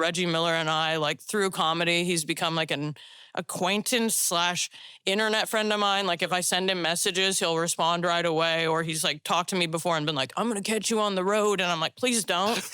Reggie Miller and I, like through comedy, he's become like an acquaintance / internet friend of mine. Like if I send him messages, he'll respond right away, or he's like talked to me before and been like, I'm going to catch you on the road. And I'm like, please don't.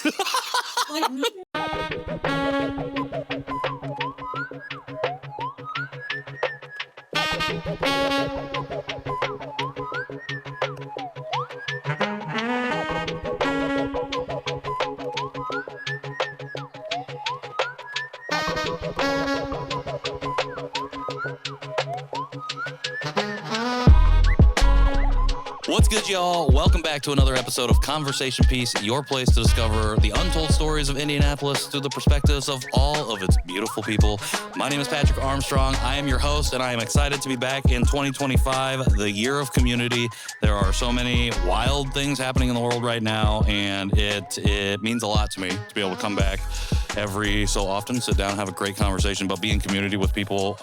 What's good, y'all? Welcome back to another episode of Conversation Piece, your place to discover the untold stories of Indianapolis through the perspectives of all of its beautiful people. My name is Patrick Armstrong. I am your host, and I am excited to be back in 2025, the year of community. There are so many wild things happening in the world right now, and it means a lot to me to be able to come back every so often, sit down, have a great conversation, but be in community with people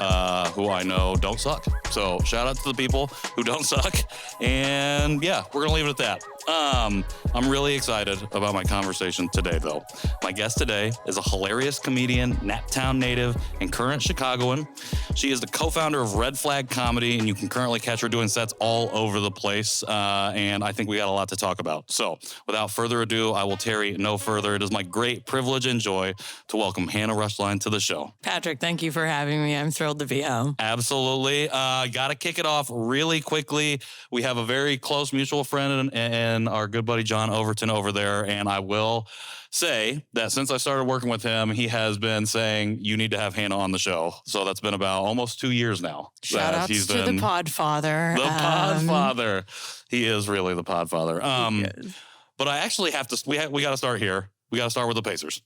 who I know don't suck. So shout out to the people who don't suck. And yeah, we're going to leave it at that. I'm really excited about my conversation today, though. My guest today is a hilarious comedian, Naptown native, and current Chicagoan. She is the co-founder of Red Flag Comedy, and you can currently catch her doing sets all over the place. And I think we got a lot to talk about. So without further ado, I will tarry no further. It is my great privilege and joy to welcome Hannah Roeschlein to the show. Patrick, thank you for having me. I'm thrilled to be home. Absolutely. Got to kick it off really quickly. We have a very close mutual friend and our good buddy John Overton over there. And I will say that since I started working with him, he has been saying, you need to have Hannah on the show. So that's been about almost 2 years now. Shout outs to the PodFather. The PodFather. He is really the PodFather. But I actually have to, we got to start here. We got to start with the Pacers.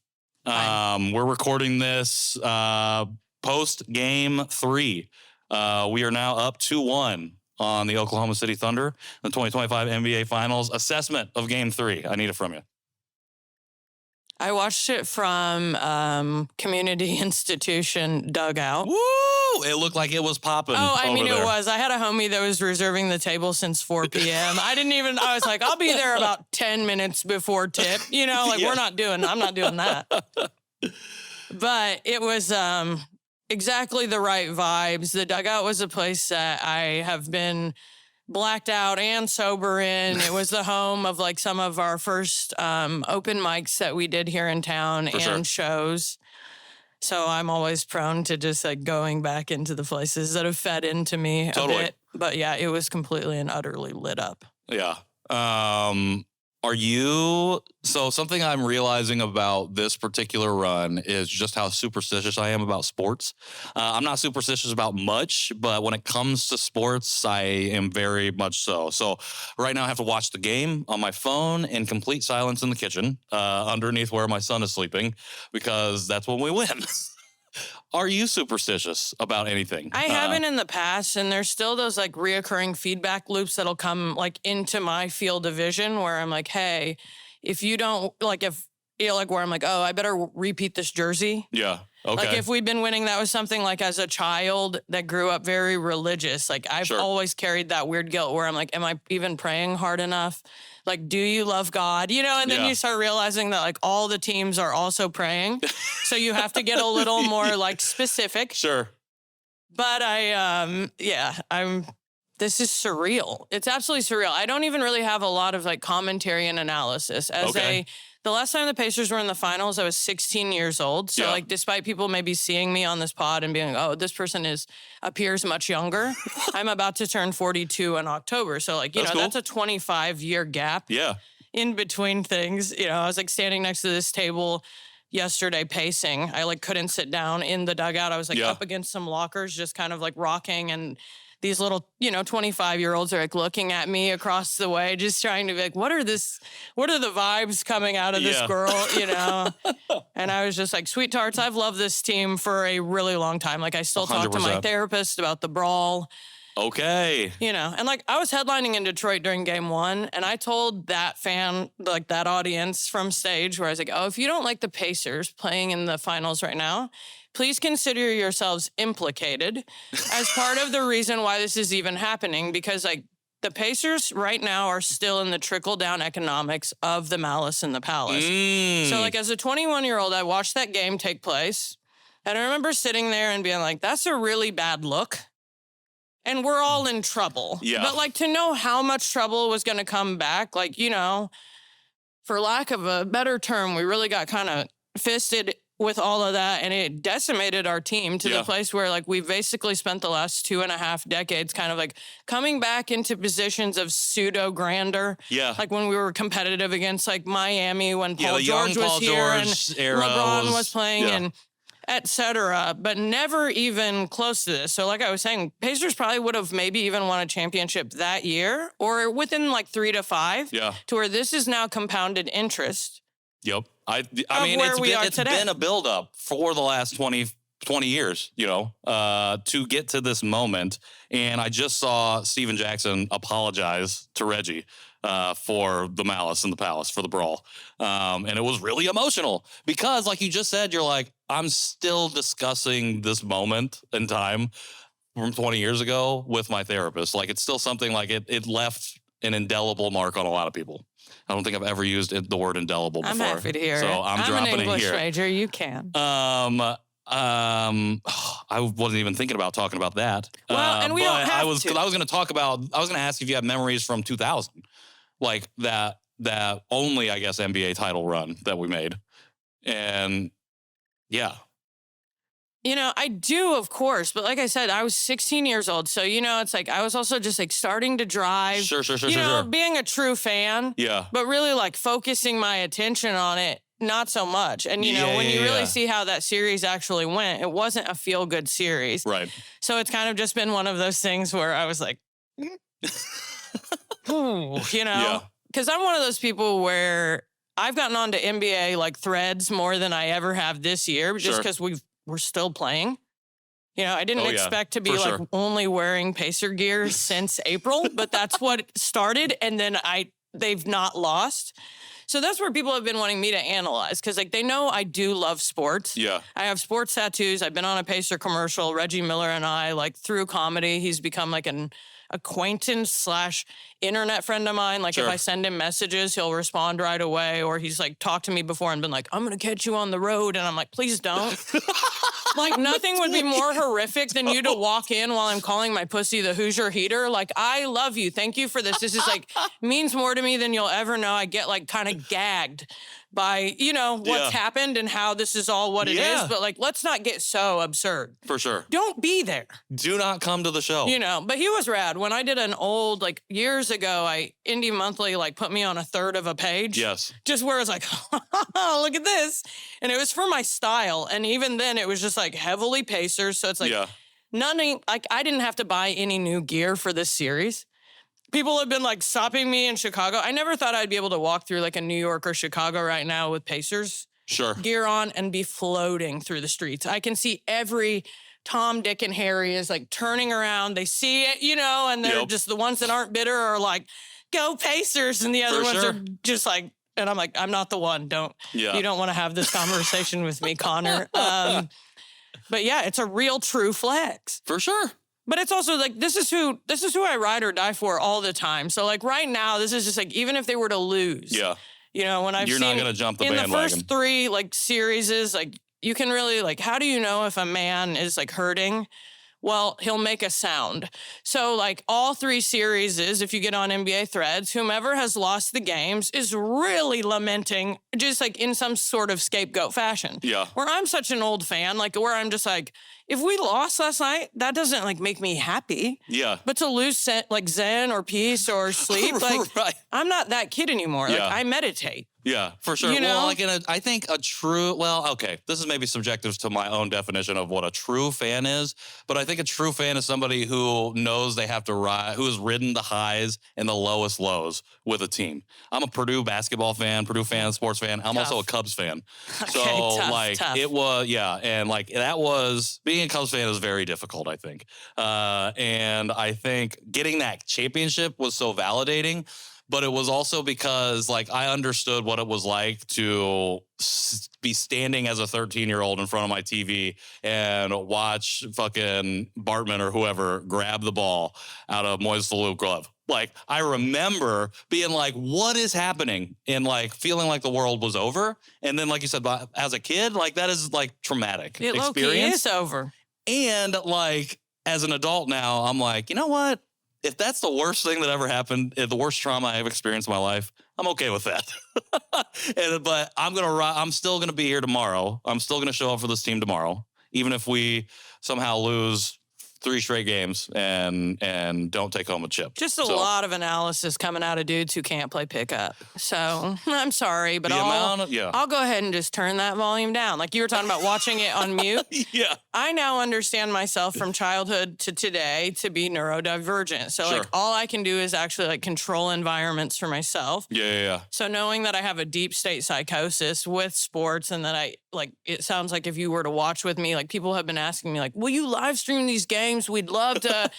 We're recording this post game 3. We are now up 2-1 on the Oklahoma City Thunder, the 2025 NBA Finals. Assessment of game 3. I need it from you. I watched it from community institution dugout. Woo! It looked like it was popping. Oh, I mean, there. it was. I had a homie that was reserving the table since 4 p.m. I was like, I'll be there about 10 minutes before tip. You know, like I'm not doing that. But it was exactly the right vibes. The dugout was a place that I have been blacked out and sober in. It was the home of like some of our first open mics that we did here in town shows. So I'm always prone to just like going back into the places that have fed into me a bit. But yeah, it was completely and utterly lit up. Yeah. So something I'm realizing about this particular run is just how superstitious I am about sports. I'm not superstitious about much, but when it comes to sports, I am very much so. So right now I have to watch the game on my phone in complete silence in the kitchen, underneath where my son is sleeping, because that's when we win. Are you superstitious about anything? I haven't in the past, and there's still those like reoccurring feedback loops that'll come like into my field of vision where I'm like, hey, if you don't like, if you know, like where I'm like, oh, I better repeat this jersey. Yeah. Okay. Like if we've been winning, that was something like as a child that grew up very religious. Like I've always carried that weird guilt where I'm like, am I even praying hard enough? Like, do you love God? You know, and then you start realizing that like all the teams are also praying. So you have to get a little more like specific. Sure. But this is surreal. It's absolutely surreal. I don't even really have a lot of like commentary and analysis. The last time the Pacers were in the finals, I was 16 years old. So like, despite people maybe seeing me on this pod and being like, oh, this person appears much younger. I'm about to turn 42 in October. So like, that's a 25-year gap in between things. You know, I was like standing next to this table yesterday pacing. I like couldn't sit down in the dugout. I was like up against some lockers, just kind of like rocking, and these little, 25-year-olds are like looking at me across the way, just trying to be like, what are the vibes coming out of this girl, And I was just like, sweet tarts, I've loved this team for a really long time. Like I still 100%. Talk to my therapist about the brawl. Okay. And like I was headlining in Detroit during game 1, and I told that fan, like that audience from stage where I was like, oh, if you don't like the Pacers playing in the finals right now, please consider yourselves implicated as part of the reason why this is even happening, because like the Pacers right now are still in the trickle-down economics of the Malice in the Palace. So, like, as a 21-year-old, I watched that game take place, and I remember sitting there and being like, that's a really bad look, and we're all in trouble. Yeah. But, like, to know how much trouble was going to come back, like, you know, for lack of a better term, we really got kind of fisted with all of that, and it decimated our team to the place where, like, we've basically spent the last 2.5 decades kind of, like, coming back into positions of pseudo-grandeur. Yeah. Like, when we were competitive against, like, Miami, when Paul George was here, and LeBron was playing, and et cetera, but never even close to this. So, like I was saying, Pacers probably would have maybe even won a championship that year, or within, like, 3 to 5, to where this is now compounded interest. Yep. I mean, it's been a buildup for the last 20 years, you know, to get to this moment. And I just saw Steven Jackson apologize to Reggie for the Malice in the Palace, for the brawl. And it was really emotional because, like you just said, you're like, I'm still discussing this moment in time from 20 years ago with my therapist. Like, it's still something like it left an indelible mark on a lot of people. I don't think I've ever used the word indelible before. I'm happy to hear it. So I'm dropping an English it here. major. You can. I wasn't even thinking about talking about that. Well, and we don't have to. I was going to ask if you have memories from 2000, like that only, I guess, NBA title run that we made. And yeah. You know, I do, of course. But like I said, I was 16 years old. So, you know, it's like I was also just like starting to drive. Sure. You know, being a true fan. Yeah. But really like focusing my attention on it, not so much. And, you know, when you really see how that series actually went, it wasn't a feel-good series. Right. So it's kind of just been one of those things where I was like, ooh, you know? Because I'm one of those people where I've gotten onto NBA like threads more than I ever have this year, just because we're still playing. You know, I didn't expect to be like only wearing Pacer gear since April, but that's what started. And then they've not lost. So that's where people have been wanting me to analyze, because like they know I do love sports. Yeah. I have sports tattoos. I've been on a Pacer commercial. Reggie Miller and I, like through comedy, he's become like an acquaintance / internet friend of mine. Like if I send him messages, he'll respond right away, or he's like talked to me before and been like, I'm going to catch you on the road. And I'm like, please don't. Like nothing would be more horrific than you to walk in while I'm calling my pussy the Hoosier Heater. Like, I love you. Thank you for this. This is like means more to me than you'll ever know. I get like kind of gagged by, you know, what's happened and how this is all what it is. But like, let's not get so absurd. For sure. Don't be there. Do not come to the show. You know, but he was rad. When I did an old, like years ago, Indie Monthly like put me on a third of a page. Yes. Just where it's like, oh, look at this. And it was for my style. And even then it was just like heavily Pacers. So it's like I didn't have to buy any new gear for this series. People have been like stopping me in Chicago. I never thought I'd be able to walk through like a New York or Chicago right now with Pacers gear on and be floating through the streets. I can see every Tom, Dick, and Harry is like turning around. They see it, you know, and they're just the ones that aren't bitter are like, go Pacers. And the other ones are just like, and I'm like, I'm not the one. You don't want to have this conversation with me, Connor. But yeah, it's a real true flex. For sure. But it's also like, this is who I ride or die for all the time. So like right now, this is just like, even if they were to lose, you know, when You're not going to jump the bandwagon. In the first 3 like series is like, you can really like, how do you know if a man is like hurting? Well, he'll make a sound. So like all 3 series is, if you get on NBA threads, whomever has lost the games is really lamenting, just like in some sort of scapegoat fashion. Yeah. Where I'm such an old fan, like where I'm just like, if we lost last night, that doesn't like make me happy. Yeah. But to lose like Zen or peace or sleep, like I'm not that kid anymore. Like I meditate. Yeah, for sure. You know? Well, like I think a true, this is maybe subjective to my own definition of what a true fan is, but I think a true fan is somebody who knows they have to ride, who has ridden the highs and the lowest lows with a team. I'm a Purdue basketball fan, sports fan. I'm also a Cubs fan. So tough. It was, and like that was, being a Cubs fan is very difficult, I think. And I think getting that championship was so validating. but it was also because like I understood what it was like to be standing as a 13-year-old in front of my TV and watch fucking Bartman or whoever grab the ball out of Moise Fallou's glove. Like, I remember being like, what is happening? And like feeling like the world was over. And then, like you said, as a kid, like that is like traumatic experience. Low-key is over. And like, as an adult now, I'm like, you know what? If that's the worst thing that ever happened, the worst trauma I've experienced in my life, I'm okay with that. But I'm still gonna be here tomorrow. I'm still gonna show up for this team tomorrow, even if we somehow lose 3 straight games and don't take home a chip. Just a lot of analysis coming out of dudes who can't play pickup. So I'm sorry, but I'll go ahead and just turn that volume down. Like you were talking about watching it on mute. Yeah. I now understand myself from childhood to today to be neurodivergent. So like all I can do is actually like control environments for myself. Yeah. So knowing that I have a deep state psychosis with sports and that it sounds like if you were to watch with me, like people have been asking me like, will you live stream these games? We'd love to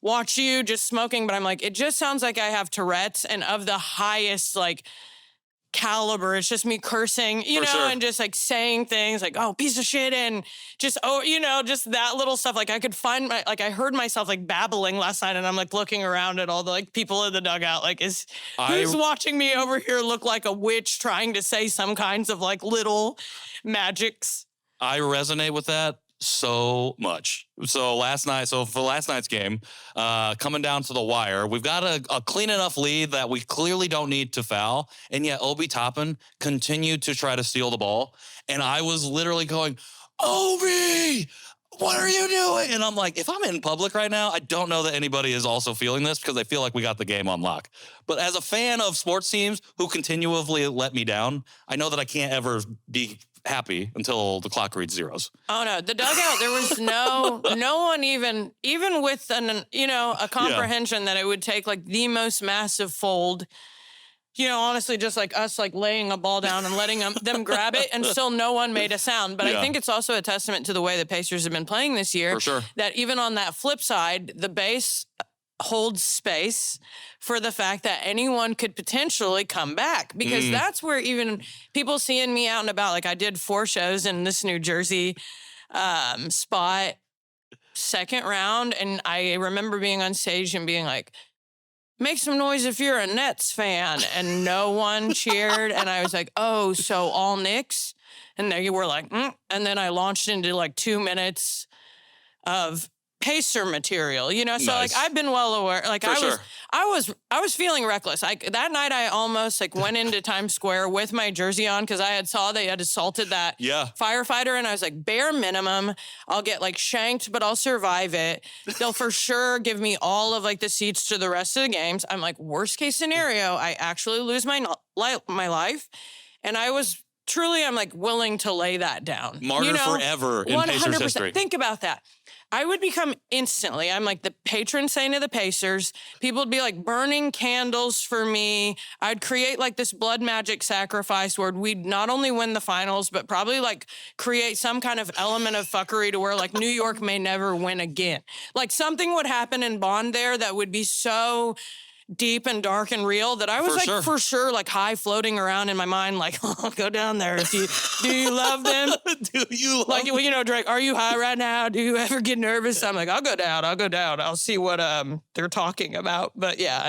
watch you just smoking. But I'm like, it just sounds like I have Tourette's and of the highest like caliber. It's just me cursing, and just like saying things like, oh, piece of shit. And just, just that little stuff. Like I could find I heard myself like babbling last night and I'm like looking around at all the like people in the dugout. Like who's watching me over here look like a witch trying to say some kinds of like little magics? I resonate with that so much. So for last night's game, coming down to the wire, we've got a clean enough lead that we clearly don't need to foul. And yet Obi Toppin continued to try to steal the ball. And I was literally going, Obi, what are you doing? And I'm like, if I'm in public right now, I don't know that anybody is also feeling this because I feel like we got the game on lock. But as a fan of sports teams who continually let me down, I know that I can't ever be happy until the clock reads zeros. Oh no, the dugout, there was no one even with a comprehension that it would take like the most massive fold, honestly, just like us like laying a ball down and letting them grab it, and still no one made a sound. But I think it's also a testament to the way the Pacers have been playing this year. For sure. That even on that flip side, the base holds space for the fact that anyone could potentially come back, because that's where even people seeing me out and about, like I did 4 shows in this New Jersey spot, second round, and I remember being on stage and being like, make some noise if you're a Nets fan, and no one cheered, and I was like, oh, so all Knicks? And they were like, and then I launched into like 2 minutes of Pacer material, so nice. Like I've been well aware, like I was feeling reckless. Like that night I almost like went into Times Square with my jersey on because I saw they had assaulted that firefighter, and I was like, bare minimum, I'll get like shanked, but I'll survive it. They'll for sure give me all of like the seats to the rest of the games. I'm like, worst case scenario, I actually lose my life, and I was truly, I'm like willing to lay that down. Martyr forever in 100%. Pacers history. Think about that. I would become instantly, I'm like the patron saint of the Pacers. People would be like burning candles for me. I'd create like this blood magic sacrifice where we'd not only win the finals, but probably like create some kind of element of fuckery to where like New York may never win again. Like something would happen in Bond there that would be so deep and dark and real that I was for sure like high floating around in my mind like, oh, go down there. Do you love them? Do you love them? Drake, are you high right now? Do you ever get nervous? I'm like, I'll go down. I'll see what they're talking about. But yeah,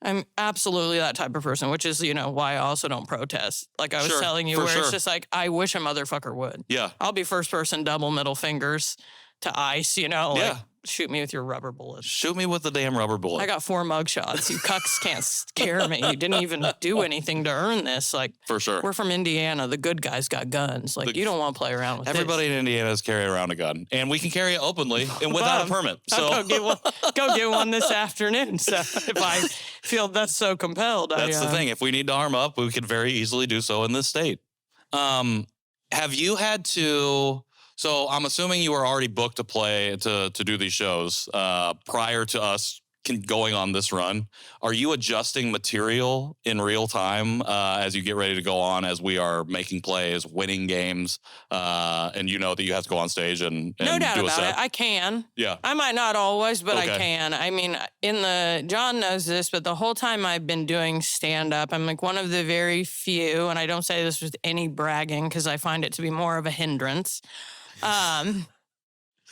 I'm absolutely that type of person, which is, why I also don't protest. Like I was telling you, where it's just like, I wish a motherfucker would. Yeah. I'll be first person double middle fingers to ice, like, shoot me with your rubber bullets. Shoot me with the damn rubber bullet. I got 4 mugshots. You cucks can't scare me. You didn't even do anything to earn this. Like, for sure. We're from Indiana. The good guys got guns. Like, you don't want to play around with everybody this. in Indiana is carrying around a gun. And we can carry it openly and without a permit. So I'll go get one this afternoon. So if I feel that's so compelled. That's the thing. If we need to arm up, we could very easily do so in this state. Have you had to... So I'm assuming you were already booked to play to do these shows prior to us going on this run, are you adjusting material in real time as you get ready to go on, as we are making plays, winning games, and you know that you have to go on stage and no doubt do a about set? it. I can. Yeah. I might not always, but Okay. I can. I mean, John knows this, but the whole time I've been doing stand-up, I'm like one of the very few, and I don't say this with any bragging because I find it to be more of a hindrance.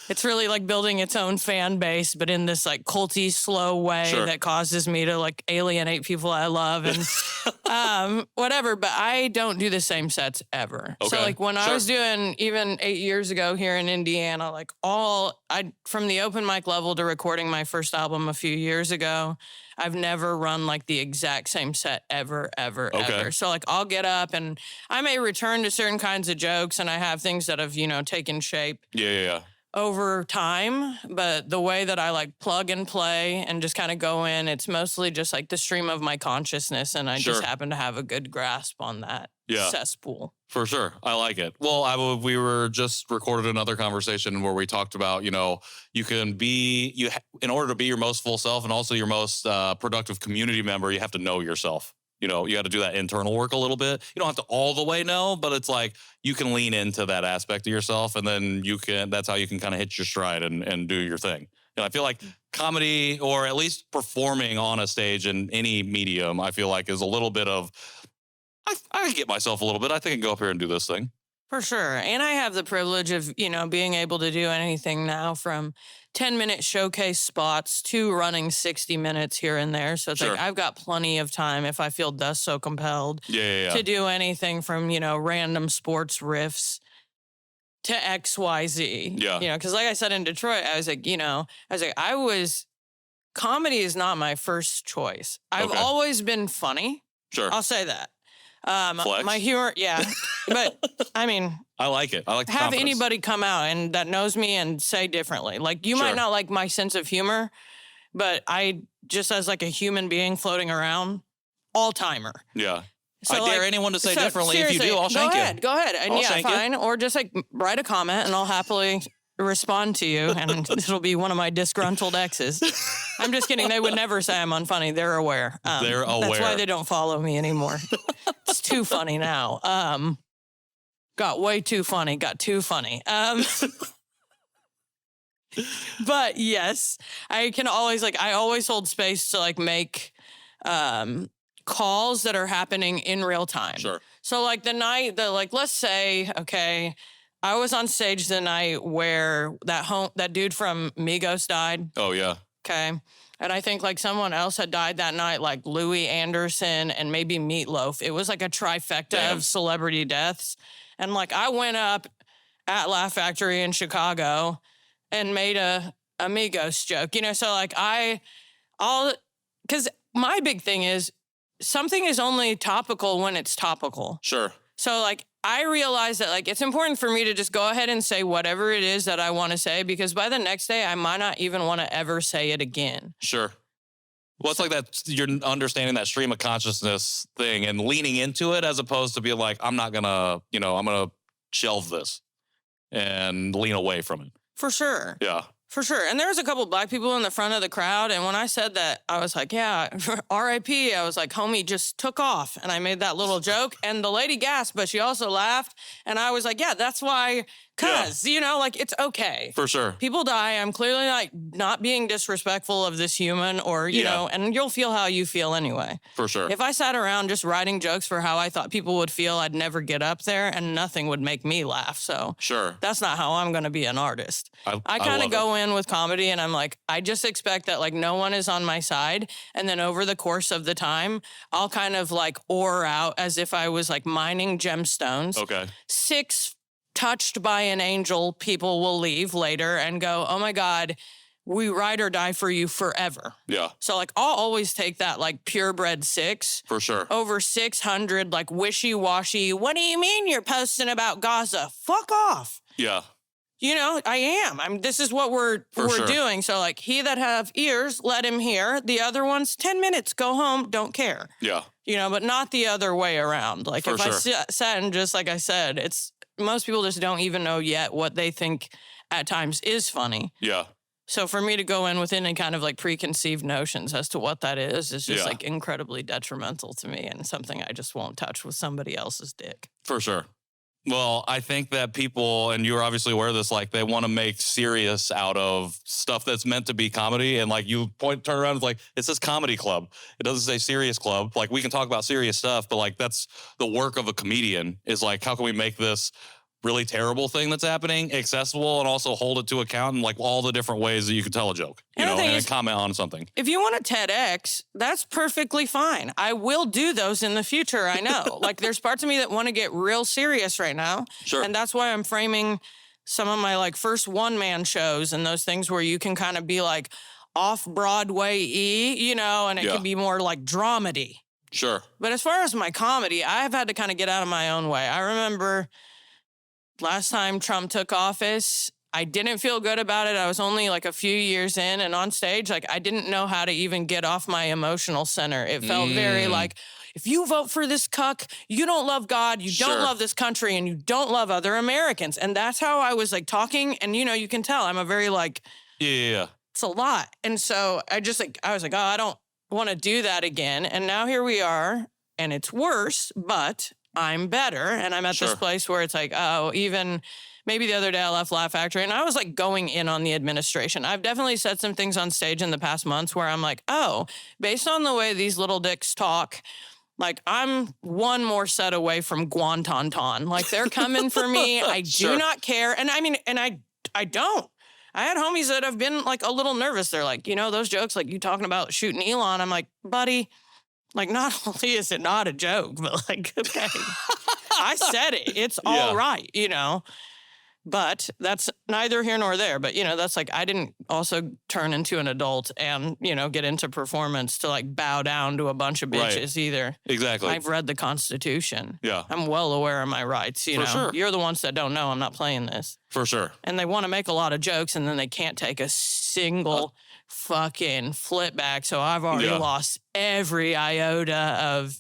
It's really like building its own fan base, but in this like culty, slow way that causes me to like alienate people I love and whatever. But I don't do the same sets ever. Okay. So like when I was doing even 8 years ago here in Indiana, like from the open mic level to recording my first album a few years ago, I've never run like the exact same set ever. So like I'll get up and I may return to certain kinds of jokes and I have things that have, taken shape. Yeah. Over time, but the way that I like plug and play and just kind of go in, it's mostly just like the stream of my consciousness, and I just happen to have a good grasp on that cesspool. For sure. I like it. Well, we were just recorded another conversation where we talked about, you can be, in order to be your most full self and also your most productive community member, you have to know yourself. You got to do that internal work a little bit. You don't have to all the way know, but it's like you can lean into that aspect of yourself, and then that's how you can kind of hit your stride and do your thing. I feel like comedy, or at least performing on a stage in any medium, I feel like is a little bit of, I get myself a little bit. I think I can go up here and do this thing. For sure. And I have the privilege of, being able to do anything now from 10-minute showcase spots to running 60 minutes here and there. So it's like I've got plenty of time if I feel thus so compelled to do anything from, random sports riffs to XYZ. Yeah. Because like I said in Detroit, I was like, comedy is not my first choice. I've always been funny. Sure. I'll say that. Flex. My humor, but I mean, I like it. I like the have confidence. Anybody come out and that knows me and say differently. Like you might not like my sense of humor, but I just as like a human being floating around, all timer. Yeah. So I dare anyone to say differently. If you do, I'll shank you. Go ahead. And fine. Or just like write a comment and I'll happily respond to you, and it'll be one of my disgruntled exes. I'm just kidding. They would never say I'm unfunny. They're aware. They're aware. That's why they don't follow me anymore. It's too funny now. Got way too funny. Got too funny. But yes, I can always I always hold space to make calls that are happening in real time. Sure. So the night that let's say, okay, I was on stage the night where that dude from Migos died. Oh, yeah. Okay. And I think someone else had died that night, like Louis Anderson and maybe Meatloaf. It was a trifecta of celebrity deaths. And I went up at Laugh Factory in Chicago and made a Migos joke, so because my big thing is something is only topical when it's topical. Sure. So I realize that it's important for me to just go ahead and say whatever it is that I want to say, because by the next day I might not even want to ever say it again. Sure. Well, it's that you're understanding that stream of consciousness thing and leaning into it, as opposed to being I'm not gonna, I'm gonna shelve this and lean away from it. For sure. Yeah. For sure. And there was a couple of black people in the front of the crowd. And when I said that, I was like, yeah, R.I.P. I was like, homie just took off. And I made that little joke. And the lady gasped, but she also laughed. And I was like, yeah, that's why, it's okay. For sure. People die. I'm clearly not being disrespectful of this human or, you know, and you'll feel how you feel anyway. For sure. If I sat around just writing jokes for how I thought people would feel, I'd never get up there and nothing would make me laugh. So that's not how I'm going to be an artist. I kind of go in with comedy and I'm like, I just expect that no one is on my side. And then over the course of the time, I'll kind of ore out as if I was mining gemstones. Okay. 6 touched by an angel people will leave later and go, oh my God, we ride or die for you forever. Yeah. So I'll always take that purebred 6. For sure. Over 600 wishy-washy, what do you mean you're posting about Gaza? Fuck off. Yeah. I am. This is what we're doing. So he that have ears, let him hear. The other ones, 10 minutes, go home, don't care. Yeah. But not the other way around. I sat and just I said, it's most people just don't even know yet what they think at times is funny. Yeah. So for me to go in with any kind of like preconceived notions as to what that is just like incredibly detrimental to me and something I just won't touch with somebody else's dick. For sure. Well, I think that people, and you're obviously aware of this, like they want to make serious out of stuff that's meant to be comedy. And like you turn around, it's like, it says comedy club. It doesn't say serious club. Like we can talk about serious stuff, but like that's the work of a comedian is like, how can we make this really terrible thing that's happening accessible and also hold it to account in like all the different ways that you can tell a joke, and comment on something. If you want a TEDx, that's perfectly fine. I will do those in the future. I know like there's parts of me that want to get real serious right now. Sure. And that's why I'm framing some of my like first one-man shows and those things where you can kind of be like off Broadway-y, and it can be more like dramedy. Sure. But as far as my comedy, I've had to kind of get out of my own way. I remember last time Trump took office, I didn't feel good about it. I was only like a few years in, and on stage, like I didn't know how to even get off my emotional center. It felt very like, if you vote for this cuck, you don't love God, you don't love this country, and you don't love other Americans. And that's how I was like talking. And you can tell I'm a very like, it's a lot. And so I was like, oh, I don't want to do that again. And now here we are, and it's worse, but I'm better. And I'm at this place where it's like, oh, even maybe the other day I left Laugh Factory and I was like going in on the administration. I've definitely said some things on stage in the past months where I'm like, oh, based on the way these little dicks talk, like I'm one more set away from Guantanton. Like they're coming for me. I do not care. And I mean, and I don't. I had homies that have been like a little nervous. They're like, those jokes, like you talking about shooting Elon. I'm like, buddy, like, not only is it not a joke, but like, okay, I said it. It's all right, But that's neither here nor there. But, that's like, I didn't also turn into an adult and, get into performance to like bow down to a bunch of bitches either. Exactly. I've read the Constitution. Yeah. I'm well aware of my rights, For sure. You're the ones that don't know I'm not playing this. For sure. And they want to make a lot of jokes and then they can't take a single fucking flip back. So I've already lost every iota of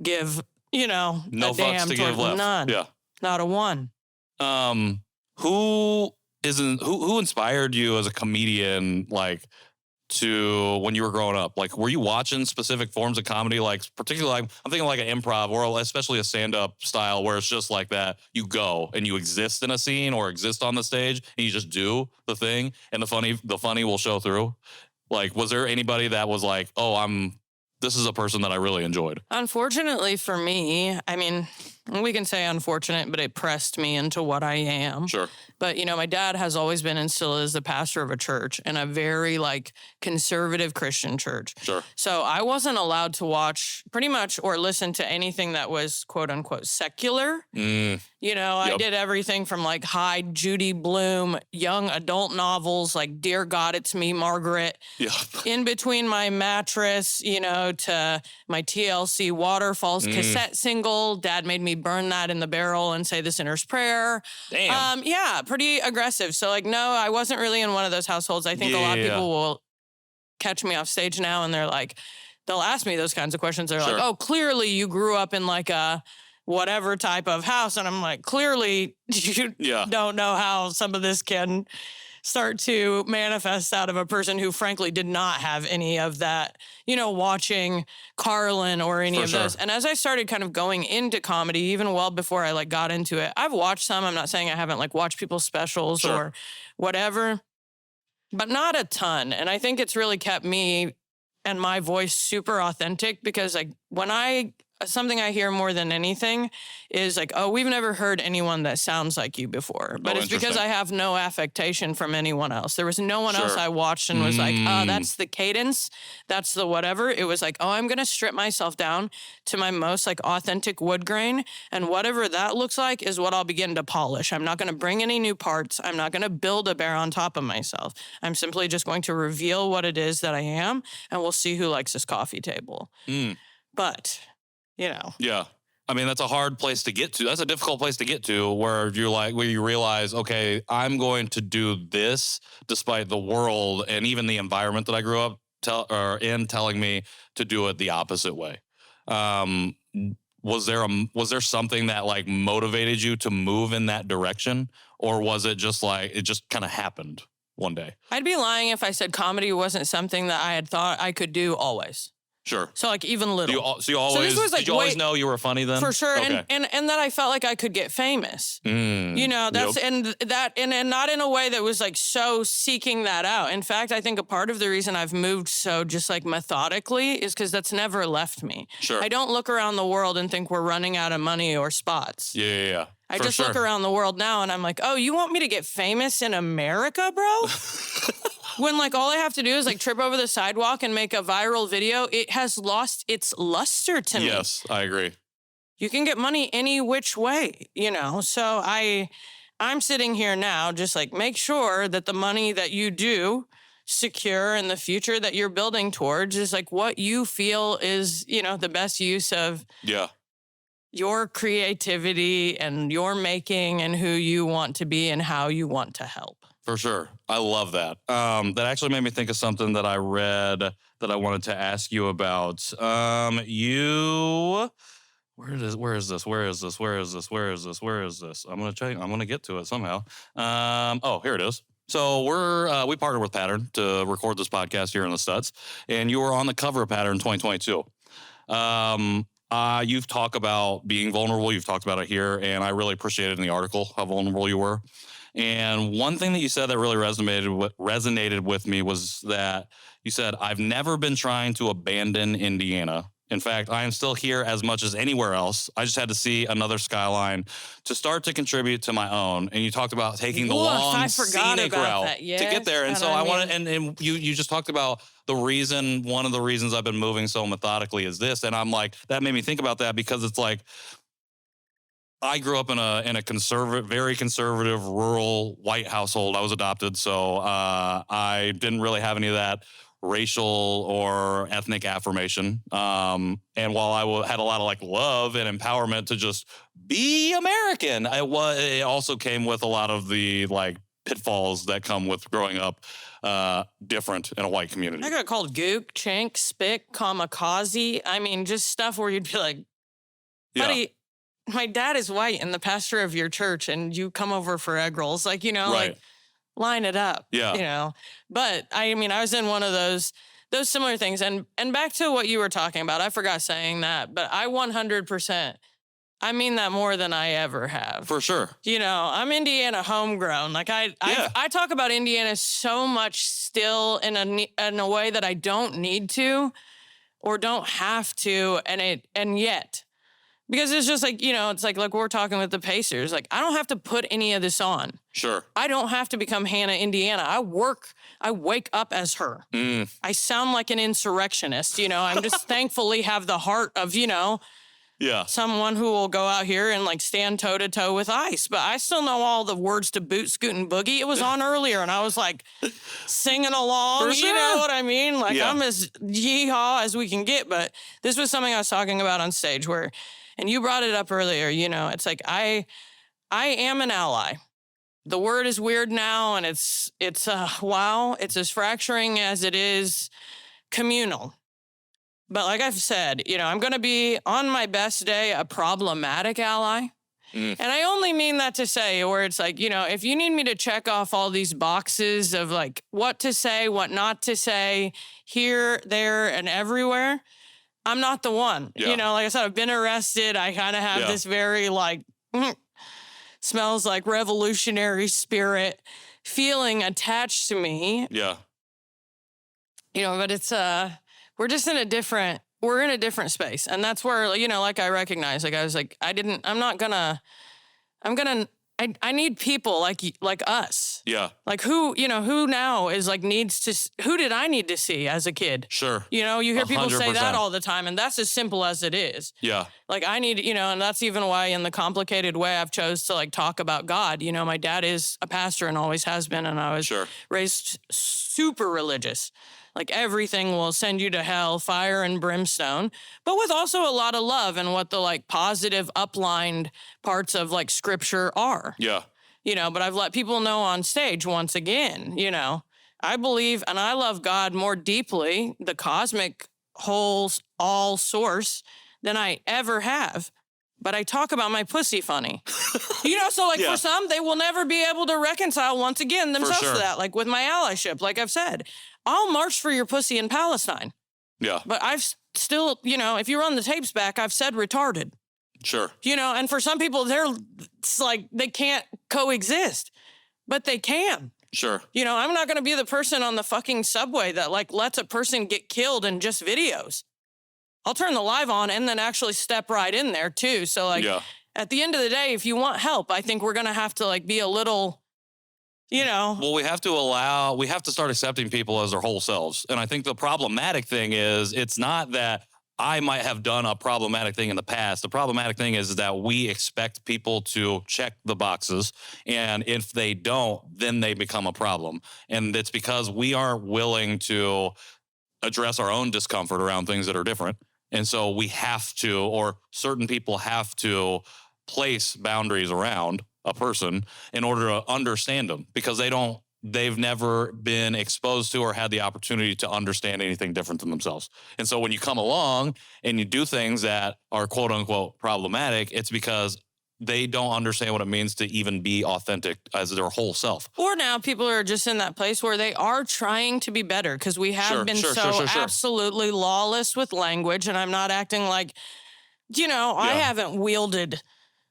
give, no a fucks damn to give left. None. Yeah. Not a one. Who inspired you as a comedian, like to when you were growing up? Like, were you watching specific forms of comedy? Like, particularly, like, I'm thinking like an improv or especially a stand-up style where it's just like that. You go and you exist in a scene or exist on the stage and you just do the thing and the funny will show through. Like, was there anybody that was like, oh, this is a person that I really enjoyed? Unfortunately for me, I mean, we can say unfortunate, but it pressed me into what I am. Sure. But, my dad has always been and still is the pastor of a church and a very like conservative Christian church. Sure. So I wasn't allowed to watch pretty much or listen to anything that was quote unquote secular. I did everything from like Hyde, Judy Blume, young adult novels like Dear God, It's Me, Margaret. Yeah. In between my mattress, to my TLC Waterfalls cassette single. Dad made me burn that in the barrel and say the sinner's prayer. Damn. Pretty aggressive. So like, no, I wasn't really in one of those households. I think a lot of people will catch me off stage now and they're like, they'll ask me those kinds of questions. They're like, oh, clearly you grew up in like a whatever type of house. And I'm like, clearly you don't know how some of this can start to manifest out of a person who frankly did not have any of that, watching Carlin or any of those. And as I started kind of going into comedy, even well before I like got into it, I've watched some. I'm not saying I haven't like watched people's specials or whatever, but not a ton. And I think it's really kept me and my voice super authentic because like something I hear more than anything is like, oh, we've never heard anyone that sounds like you before. But it's because I have no affectation from anyone else. There was no one else I watched and was like, oh, that's the cadence. That's the whatever. It was like, oh, I'm going to strip myself down to my most like authentic wood grain. And whatever that looks like is what I'll begin to polish. I'm not going to bring any new parts. I'm not going to build a bear on top of myself. I'm simply just going to reveal what it is that I am. And we'll see who likes this coffee table. But Yeah. I mean, that's a hard place to get to. That's a difficult place to get to where you realize, okay, I'm going to do this despite the world and even the environment that I grew up telling me to do it the opposite way. Was there something that like motivated you to move in that direction, or was it just like, it just kind of happened? one day. I'd be lying if I said comedy wasn't something that I had thought I could do always. Sure. So like even little. So you always, this was, like, did you always know you were funny then? For sure. Okay. And that I felt like I could get famous. You know, that's, and not in a way that was like so seeking that out. In fact, I think a part of the reason I've moved so just like methodically is because that's never left me. Sure. I don't look around the world and think we're running out of money or spots. Yeah. I just look around the world now and I'm like, oh, you want me to get famous in America, bro? When like all I have to do is like trip over the sidewalk and make a viral video, it has lost its luster to me. Yes, I agree. You can get money any which way, you know? So I'm sitting here now just like make sure that the money that you do secure in the future that you're building towards is like what you feel is, you know, the best use of your creativity and your making and who you want to be and how you want to help. For sure. I love that. That actually made me think of something that I read that I wanted to ask you about. Where is this? I'm going to check. I'm going to get to it somehow. Here it is. So we partnered with Pattern to record this podcast here in the Studs, and you were on the cover of Pattern 2022. You've talked about being vulnerable. You've talked about it here, and I really appreciated in the article how vulnerable you were. And one thing that you said that really resonated with me was that you said, I've never been trying to abandon Indiana. In fact, I am still here as much as anywhere else. I just had to see another skyline to start to contribute to my own. And you talked about taking the long scenic route to get there. And so I wanted, and you just talked about one of the reasons I've been moving so methodically is this. And I'm like, that made me think about that because it's like, I grew up in a very conservative, rural, white household. I was adopted, so I didn't really have any of that racial or ethnic affirmation. And while I had a lot of like love and empowerment to just be American, it also came with a lot of the like pitfalls that come with growing up different in a white community. I got called gook, chink, spick, kamikaze. I mean, just stuff where you'd be like, buddy, my dad is white and the pastor of your church and you come over for egg rolls. Like, you know, like line it up, you know. But I mean, I was in one of those similar things. And back to what you were talking about, I forgot saying that, but I 100%, I mean that more than I ever have. For sure. You know, I'm Indiana homegrown. Like I talk about Indiana so much still in a way that I don't need to or don't have to. And yet, because it's just like, you know, it's like we're talking with the Pacers. Like, I don't have to put any of this on. Sure. I don't have to become Hannah Indiana. I wake up as her. I sound like an insurrectionist, you know. I'm just thankfully have the heart of, you know, someone who will go out here and like stand toe to toe with ice. But I still know all the words to Boot, Scoot, and Boogie. It was on earlier and I was like singing along. You know what I mean? Like I'm as yeehaw as we can get. But this was something I was talking about on stage where, and you brought it up earlier, you know, it's like I am an ally. The word is weird now and it's as fracturing as it is communal. But like I've said, you know, I'm going to be on my best day a problematic ally. And I only mean that to say where it's like, you know, if you need me to check off all these boxes of like what to say, what not to say, here, there, and everywhere, I'm not the one. You know, like I said, I've been arrested. I kind of have this very like, smells like revolutionary spirit feeling attached to me. Yeah. You know, but it's, we're just in a different space. And that's where, you know, like I recognize, like I was like, I need people like us. Yeah. Like who now is like who did I need to see as a kid? Sure. You know, you hear people 100%. Say that all the time and that's as simple as it is. Yeah. Like I need, you know, and that's even why in the complicated way I've chose to like talk about God. You know, my dad is a pastor and always has been. And I was raised super religious. Like everything will send you to hell, fire and brimstone, but with also a lot of love and what the like positive uplined parts of like scripture are. Yeah. You know, but I've let people know on stage once again, you know, I believe and I love God more deeply, the cosmic whole all source, than I ever have. but I talk about my pussy funny. So like for some, they will never be able to reconcile once again themselves to that. Like with my allyship, like I've said, I'll march for your pussy in Palestine. Yeah. But I've still, if you run the tapes back, I've said retarded. Sure. And for some people, it's like they can't coexist, but they can. Sure. I'm not going to be the person on the fucking subway that like lets a person get killed in just videos. I'll turn the live on and then actually step right in there too. So like at the end of the day, if you want help, I think we're going to have to like be a little, Well, we have to start accepting people as their whole selves. And I think the problematic thing is it's not that I might have done a problematic thing in the past. The problematic thing is that we expect people to check the boxes. And if they don't, then they become a problem. And it's because we aren't willing to address our own discomfort around things that are different. And so we have to, or certain people have to place boundaries around a person in order to understand them because they've never been exposed to or had the opportunity to understand anything different than themselves. And so when you come along and you do things that are quote unquote problematic, it's because they don't understand what it means to even be authentic as their whole self. Or now people are just in that place where they are trying to be better because we have been absolutely lawless with language. And I'm not acting like, I haven't wielded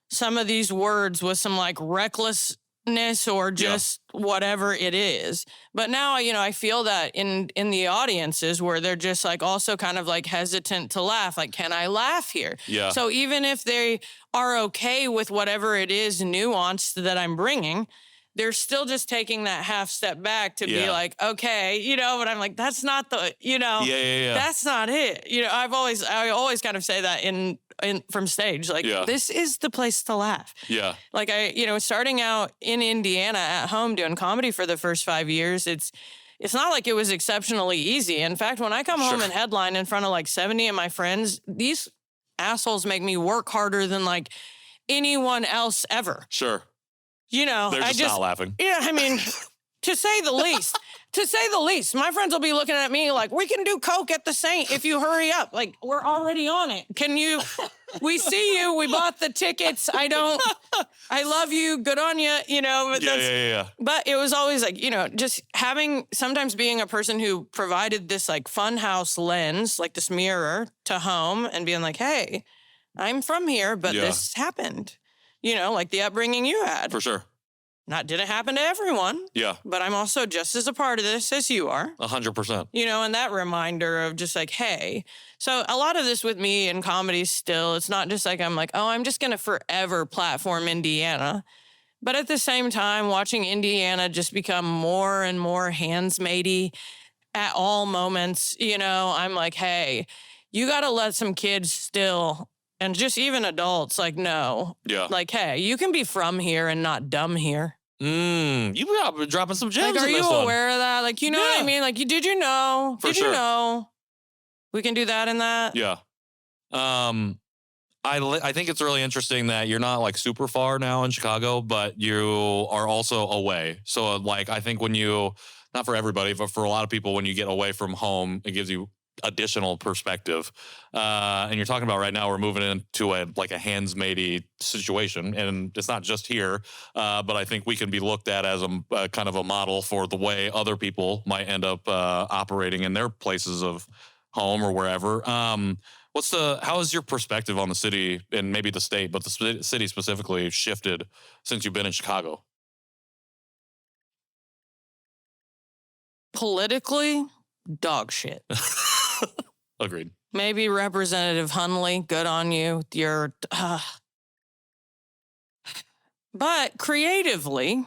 some of these words with some like recklessness or just whatever it is. But now, I feel that in the audiences where they're just like also kind of like hesitant to laugh. Like, can I laugh here? Yeah. So even if they are okay with whatever it is nuanced that I'm bringing, they're still just taking that half step back to be like, okay, but I'm like, that's not the, that's not it. I always kind of say that in from stage, like, this is the place to laugh. Yeah. Like starting out in Indiana at home doing comedy for the first 5 years, it's not like it was exceptionally easy. In fact, when I come home and headline in front of like 70 of my friends, these assholes make me work harder than like anyone else ever. Sure. They're just not laughing. Yeah, I mean, to say the least. To say the least. My friends will be looking at me like, we can do coke at the Saint if you hurry up. Like, we're already on it. We see you. We bought the tickets. I love you. Good on you. But But it was always like, just sometimes being a person who provided this like funhouse lens, like this mirror to home and being like, hey, I'm from here, but this happened. Like the upbringing you had. For sure. Didn't happen to everyone. Yeah. But I'm also just as a part of this as you are. 100%. And that reminder of just like, hey. So a lot of this with me in comedy still, it's not just like I'm like, oh, I'm just going to forever platform Indiana. But at the same time, watching Indiana just become more and more handsmaidey at all moments, I'm like, hey, you got to let some kids still. And just even adults, like, no. Yeah. Like, hey, you can be from here and not dumb here. You've been dropping some gems like, in this Are you one. aware of that? Like, you know what I mean? Like, did you know? For did sure. you know? We can do that and that. Yeah. I think it's really interesting that you're not like super far now in Chicago, but you are also away. So like, I think when not for everybody, but for a lot of people, when you get away from home, it gives you additional perspective. And you're talking about right now, we're moving into a handsmaidey situation, and it's not just here, but I think we can be looked at as a kind of a model for the way other people might end up operating in their places of home or wherever. How has your perspective on the city and maybe the state, but the city specifically, shifted since you've been in Chicago? Politically, dog shit. Agreed. Maybe Representative Hunley, good on you. But creatively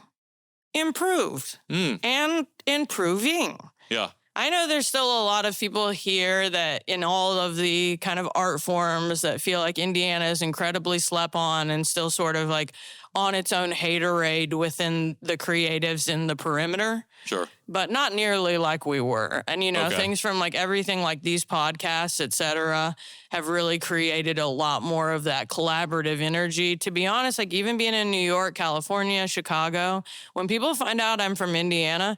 improved and improving. Yeah. I know there's still a lot of people here that in all of the kind of art forms that feel like Indiana is incredibly slept on and still sort of like on its own haterade within the creatives in the perimeter. Sure. But not nearly like we were. And, things from like everything like these podcasts, et cetera, have really created a lot more of that collaborative energy. To be honest, like even being in New York, California, Chicago, when people find out I'm from Indiana,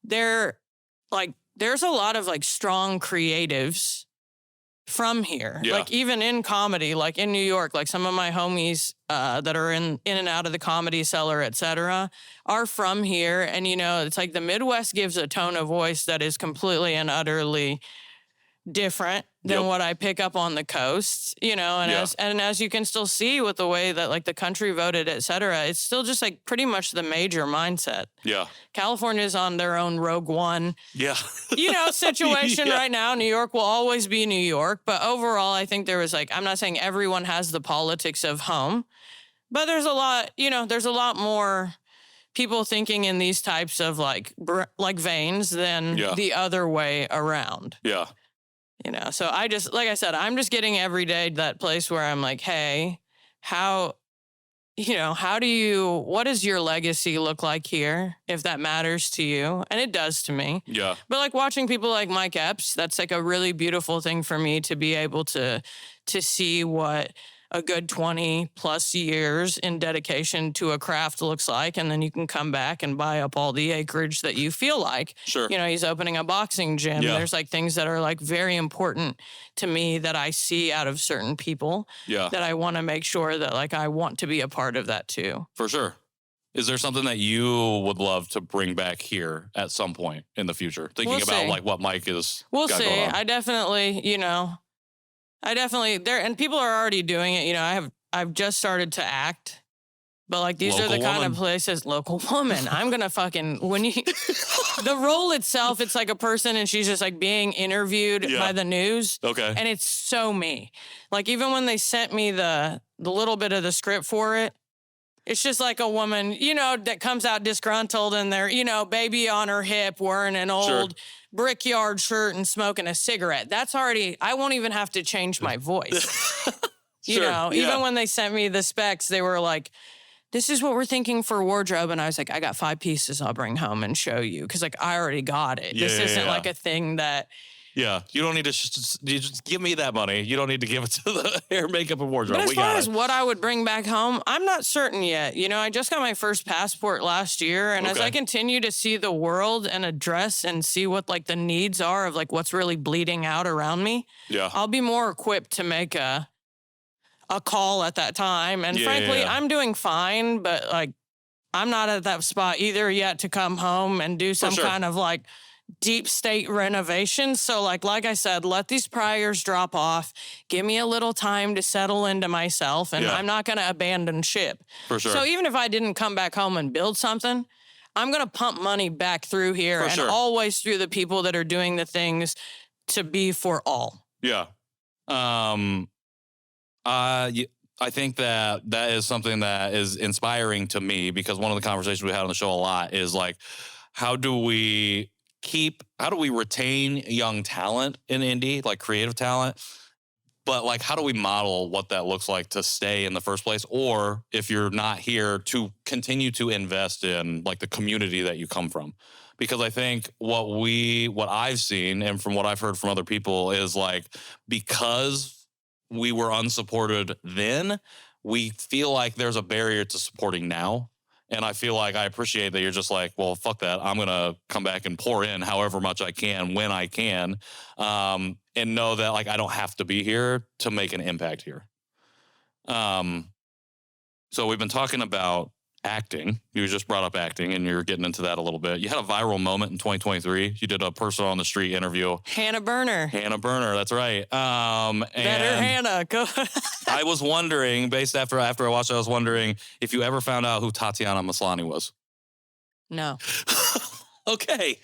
there's a lot of like strong creatives from here. Yeah. Like even in comedy, like in New York, like some of my homies that are in and out of the Comedy Cellar, et cetera, are from here. And, you know, it's like the Midwest gives a tone of voice that is completely and utterly different than what I pick up on the coast, you know, and as you can still see with the way that like the country voted, et cetera, it's still just like pretty much the major mindset. Yeah. California's on their own Rogue One, you know, situation right now. New York will always be New York. But overall, I think there was like, I'm not saying everyone has the politics of home, but there's a lot, you know, there's a lot more people thinking in these types of like veins than the other way around. Yeah. You know, so I just, like I said, I'm just getting every day to that place where I'm like, hey, how, you know, what does your legacy look like here, if that matters to you? And it does to me. Yeah. But like watching people like Mike Epps, that's like a really beautiful thing for me to be able to see what a good 20 plus years in dedication to a craft looks like. And then you can come back and buy up all the acreage that you feel like. Sure. You know, he's opening a boxing gym. Yeah. There's like things that are like very important to me that I see out of certain people that I want to make sure that like I want to be a part of that too. For sure. Is there something that you would love to bring back here at some point in the future? Thinking about like what Mike is. We'll see. I definitely, you know, there, and people are already doing it. You know, I've just started to act, but like these Local are the kind woman. of places. Local woman. I'm gonna fucking the role itself. It's like a person, and she's just like being interviewed by the news. Okay. And it's so me. Like even when they sent me the little bit of the script for it, it's just like a woman, you know, that comes out disgruntled and they're, you know, baby on her hip, wearing an old brickyard shirt and smoking a cigarette. That's already, I won't even have to change my voice. You know, even when they sent me the specs, they were like, this is what we're thinking for wardrobe. And I was like, I got 5 pieces I'll bring home and show you. Cause like I already got it. This isn't like a thing that. Yeah, you don't need to you just give me that money. You don't need to give it to the hair, makeup, and wardrobe. But as far as what I would bring back home, I'm not certain yet. You know, I just got my first passport last year. And as I continue to see the world and address and see what like the needs are of like what's really bleeding out around me, I'll be more equipped to make a call at that time. And frankly, I'm doing fine, but like I'm not at that spot either yet to come home and do some kind of like deep state renovation. So like I said, let these priors drop off. Give me a little time to settle into myself, and I'm not going to abandon ship. For sure. So even if I didn't come back home and build something, I'm going to pump money back through here always through the people that are doing the things to be for all. Yeah. I think that is something that is inspiring to me, because one of the conversations we had on the show a lot is like, how do we retain young talent in indie, like creative talent? But like, how do we model what that looks like to stay in the first place? Or if you're not here, to continue to invest in like the community that you come from? Because I think what I've seen and from what I've heard from other people is like, because we were unsupported then, we feel like there's a barrier to supporting now. And I feel like I appreciate that you're just like, well, fuck that. I'm going to come back and pour in however much I can when I can, and know that like I don't have to be here to make an impact here. So we've been talking about acting. You just brought up acting, and you're getting into that a little bit. You had a viral moment in 2023. You did a person on the street interview. Hannah Burner, that's right. Better Hannah. Go. I was wondering, based after I watched it, I was wondering if you ever found out who Tatiana Maslany was. No. Okay.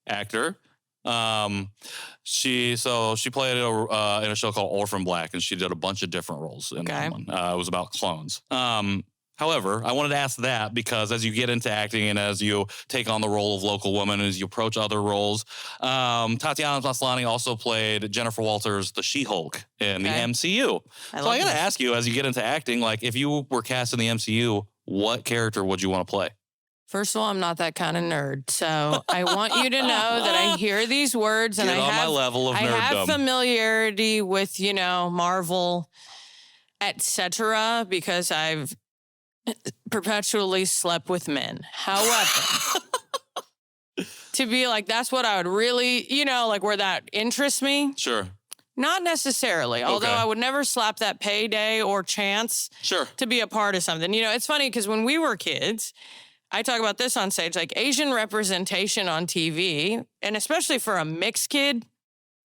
Actor. She played in a show called Orphan Black, and she did a bunch of different roles in that one. It was about clones. However, I wanted to ask that because as you get into acting and as you take on the role of local woman, as you approach other roles, Tatiana Maslany also played Jennifer Walters' the She-Hulk in the MCU. I got to ask you, as you get into acting, like if you were cast in the MCU, what character would you want to play? First of all, I'm not that kind of nerd, so I want you to know that I hear these words and I have my level of nerddom. I have familiarity with, you know, Marvel, etc., because I've perpetually slept with men. However, to be like, that's what I would really, you know, like where that interests me. Sure. Not necessarily, although I would never slap that payday or chance to be a part of something. You know, it's funny because when we were kids, I talk about this on stage, like Asian representation on TV, and especially for a mixed kid,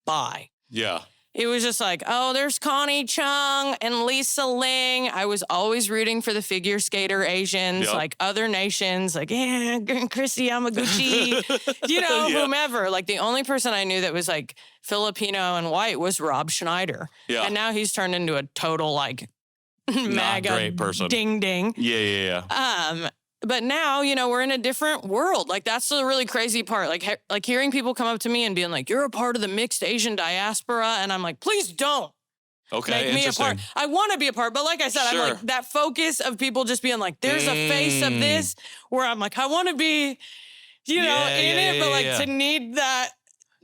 bye. Yeah. It was just like, oh, there's Connie Chung and Lisa Ling. I was always rooting for the figure skater Asians, like other nations, like, yeah, Christy Yamaguchi, you know, whomever. Like the only person I knew that was like Filipino and white was Rob Schneider. Yeah. And now he's turned into a total like MAGA great person. Ding ding. Yeah. But now, you know, we're in a different world. Like, that's the really crazy part. Like hearing people come up to me and being like, you're a part of the mixed Asian diaspora. And I'm like, please don't make me a part. I want to be a part. But like I said, I'm like, that focus of people just being like, there's a face of this, where I'm like, I want to be, you know, in it. But like to need that.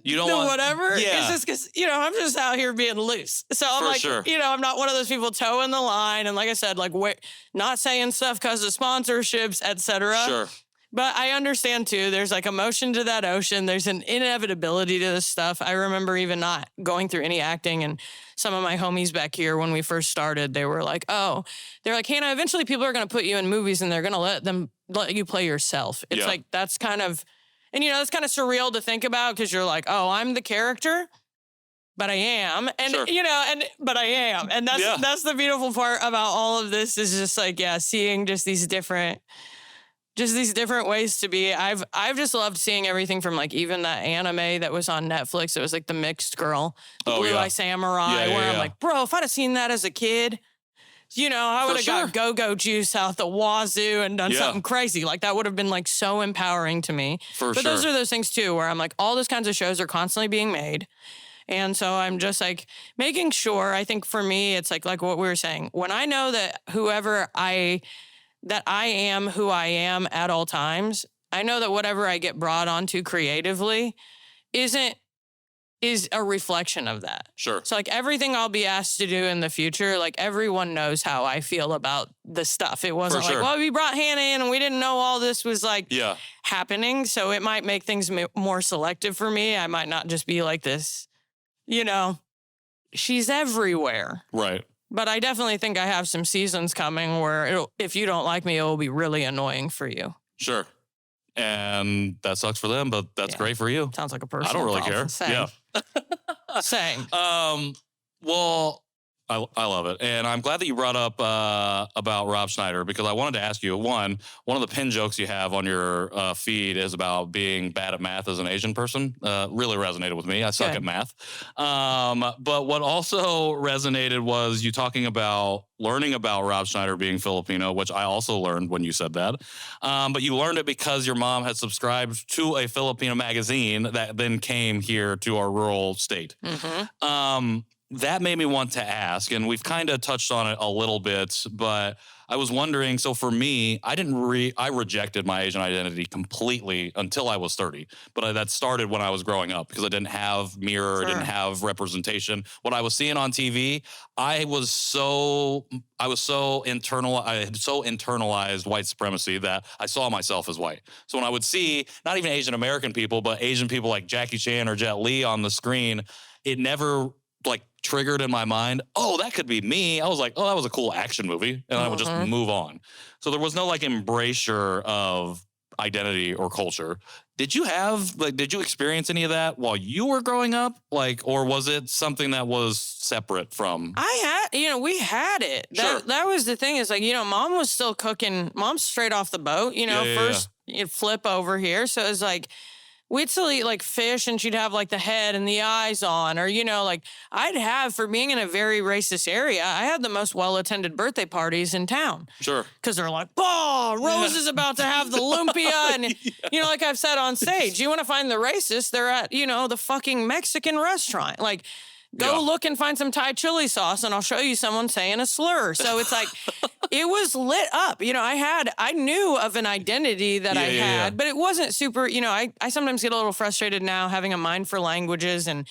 You don't want whatever. It's just because, you know, I'm just out here being loose. So I'm like, you know, I'm not one of those people toeing the line. And like I said, like not saying stuff because of sponsorships, etc. Sure. But I understand too, there's like emotion to that ocean. There's an inevitability to this stuff. I remember even not going through any acting, and some of my homies back here when we first started, they were like, they're like, Hannah, eventually people are going to put you in movies and they're going to let you play yourself. It's like, that's kind of, and, you know, it's kind of surreal to think about because you're like, oh, I'm the character, but I am. And, you know, but I am. And that's the beautiful part about all of this is just like, seeing just these different ways to be. I've just loved seeing everything from like even that anime that was on Netflix. It was like the mixed girl, the Blue Eye Samurai, where I'm like, bro, if I'd have seen that as a kid, you know, I would have got go-go juice out the wazoo and done something crazy. Like, that would have been, like, so empowering to me. But those are those things, too, where I'm like, all those kinds of shows are constantly being made. And so I'm just, like, making sure, I think for me, it's like what we were saying. When I know that I am who I am at all times, I know that whatever I get brought onto creatively is a reflection of that. Sure. So like everything I'll be asked to do in the future, like everyone knows how I feel about the stuff. It wasn't like, well, we brought Hannah in and we didn't know all this was like happening. So it might make things more selective for me. I might not just be like this, you know, she's everywhere. Right. But I definitely think I have some seasons coming where if you don't like me, it will be really annoying for you. Sure. And that sucks for them, but that's great for you. Sounds like a personal I don't really problem. care. Same. Yeah. Same. Well, I love it. And I'm glad that you brought up about Rob Schneider, because I wanted to ask you, one of the pin jokes you have on your feed is about being bad at math as an Asian person. Really resonated with me. I suck at math. But what also resonated was you talking about learning about Rob Schneider being Filipino, which I also learned when you said that. But you learned it because your mom had subscribed to a Filipino magazine that then came here to our rural state. Mm-hmm. That made me want to ask, and we've kind of touched on it a little bit, but I was wondering, so for me, I rejected my Asian identity completely until I was 30. But that started when I was growing up because I didn't have mirror, didn't have representation. What I was seeing on TV, I had so internalized white supremacy that I saw myself as white. So when I would see not even Asian American people, but Asian people like Jackie Chan or Jet Li on the screen, it never like triggered in my mind, oh, that could be me. I was like, oh, that was a cool action movie. And I would just move on. So there was no like embrasure of identity or culture. Did you experience any of that while you were growing up? Like, or was it something that was separate from? We had it. That was the thing is like, mom was still cooking. Mom's straight off the boat, first you'd flip over here. So it was like, we'd still eat like fish and she'd have like the head and the eyes on, or, like I'd have, for being in a very racist area, I had the most well-attended birthday parties in town. Sure. Cause they're like, Rose is about to have the lumpia. And, like I've said on stage, you want to find the racist, they're at, the fucking Mexican restaurant. Like, go look and find some Thai chili sauce and I'll show you someone saying a slur. So it's like, it was lit up. I knew of an identity that I had, but it wasn't super, I sometimes get a little frustrated now having a mind for languages and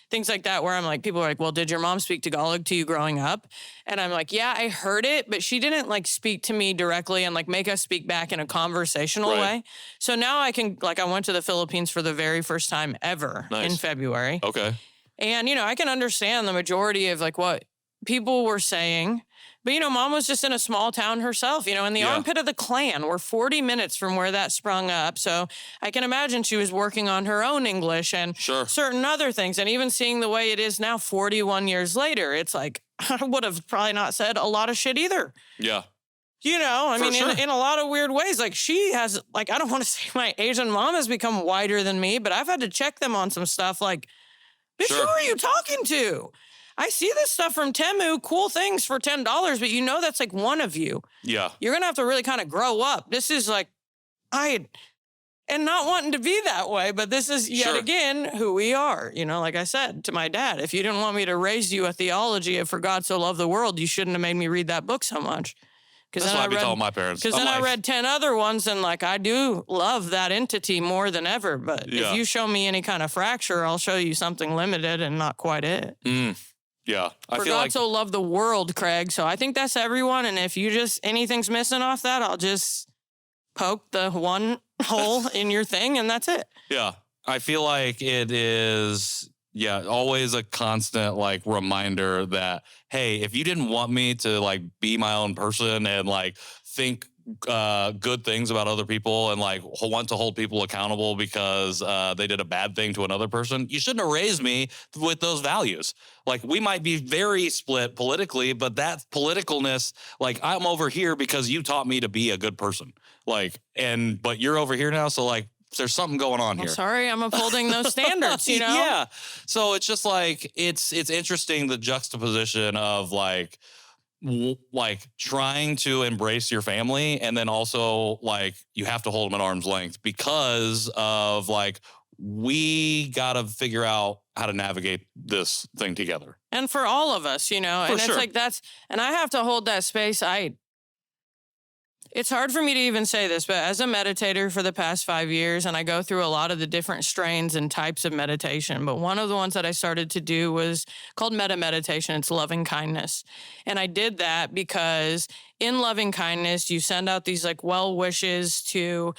things like that, where I'm like, people are like, well, did your mom speak Tagalog to you growing up? And I'm like, yeah, I heard it, but she didn't like speak to me directly and like make us speak back in a conversational way. So now I can, like, I went to the Philippines for the very first time ever in February. Okay. And, I can understand the majority of like what people were saying. But, Mom was just in a small town herself, in the armpit of the Klan. We're 40 minutes from where that sprung up. So I can imagine she was working on her own English and certain other things. And even seeing the way it is now 41 years later, it's like, I would have probably not said a lot of shit either. Yeah. In a lot of weird ways, like she has, like, I don't want to say my Asian mom has become whiter than me, but I've had to check them on some stuff like, bitch, who are you talking to? I see this stuff from Temu, cool things for $10, but that's like one of you. Yeah. You're going to have to really kind of grow up. This is like, and not wanting to be that way, but this is yet again who we are. Like I said to my dad, if you didn't want me to raise you a theology of for God so loved the world, you shouldn't have made me read that book so much. That's what I'd be telling my parents. Because then I read 10 other ones, and like I do love that entity more than ever. But if you show me any kind of fracture, I'll show you something limited and not quite it. Yeah. For God so loved the world, Craig. So I think that's everyone. And if anything's missing off that, I'll just poke the one hole in your thing, and that's it. Yeah. I feel like it is... Yeah, always a constant like reminder that, hey, if you didn't want me to like be my own person and like think good things about other people and like want to hold people accountable because they did a bad thing to another person, you shouldn't have raised me with those values. Like we might be very split politically, but that politicalness, like I'm over here because you taught me to be a good person. Like, but you're over here now. So like, there's something going on here. Sorry, I'm upholding those standards, Yeah. So it's just like, it's interesting, the juxtaposition of like trying to embrace your family. And then also like, you have to hold them at arm's length because of like, we got to figure out how to navigate this thing together. And for all of us, and it's like and I have to hold that space. It's hard for me to even say this, but as a meditator for the past 5 years, and I go through a lot of the different strains and types of meditation, but one of the ones that I started to do was called meta meditation. It's loving kindness. And I did that because in loving kindness, you send out these like well wishes to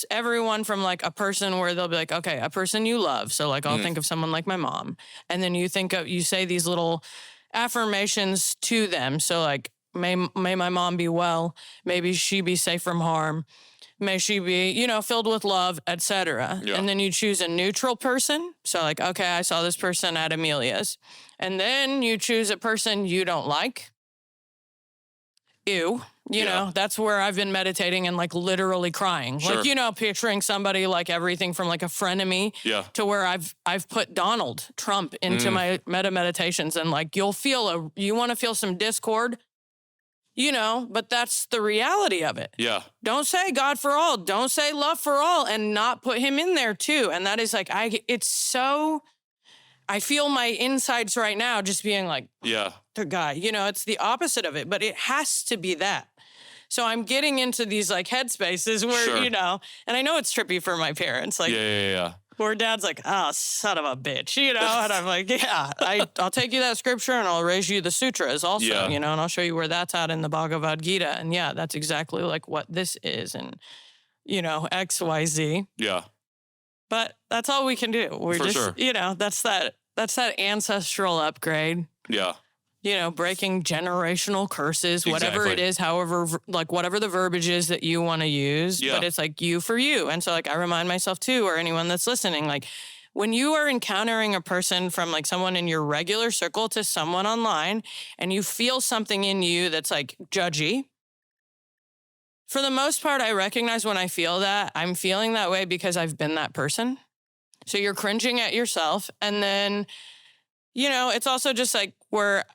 everyone from like a person where they'll be like, okay, a person you love. So like, I'll think of someone like my mom. And then you say these little affirmations to them. So like, May my mom be well. Maybe she be safe from harm. May she be, filled with love, etc. Yeah. And then you choose a neutral person. So like, okay, I saw this person at Amelia's. And then you choose a person you don't like. Ew. That's where I've been meditating and like literally crying. Sure. Like, picturing somebody like everything from like a frenemy to where I've put Donald Trump into my meta meditations, and like you want to feel some discord. But that's the reality of it. Yeah. Don't say God for all. Don't say love for all and not put him in there too. And that is like, I feel my insides right now just being like, the guy, it's the opposite of it, but it has to be that. So I'm getting into these like headspaces where, and I know it's trippy for my parents. Like, where dad's like, oh, son of a bitch, and I'm like, I'll take you that scripture and I'll raise you the sutras also, and I'll show you where that's at in the Bhagavad Gita. And that's exactly like what this is. And, X, Y, Z. Yeah. But that's all we can do. We're that's that ancestral upgrade. Yeah. Breaking generational curses, whatever it is, however, like whatever the verbiage is that you want to use, but it's like you for you. And so like I remind myself too, or anyone that's listening, like when you are encountering a person from like someone in your regular circle to someone online and you feel something in you that's like judgy, for the most part, I recognize when I feel that, I'm feeling that way because I've been that person. So you're cringing at yourself. And then, it's also just like where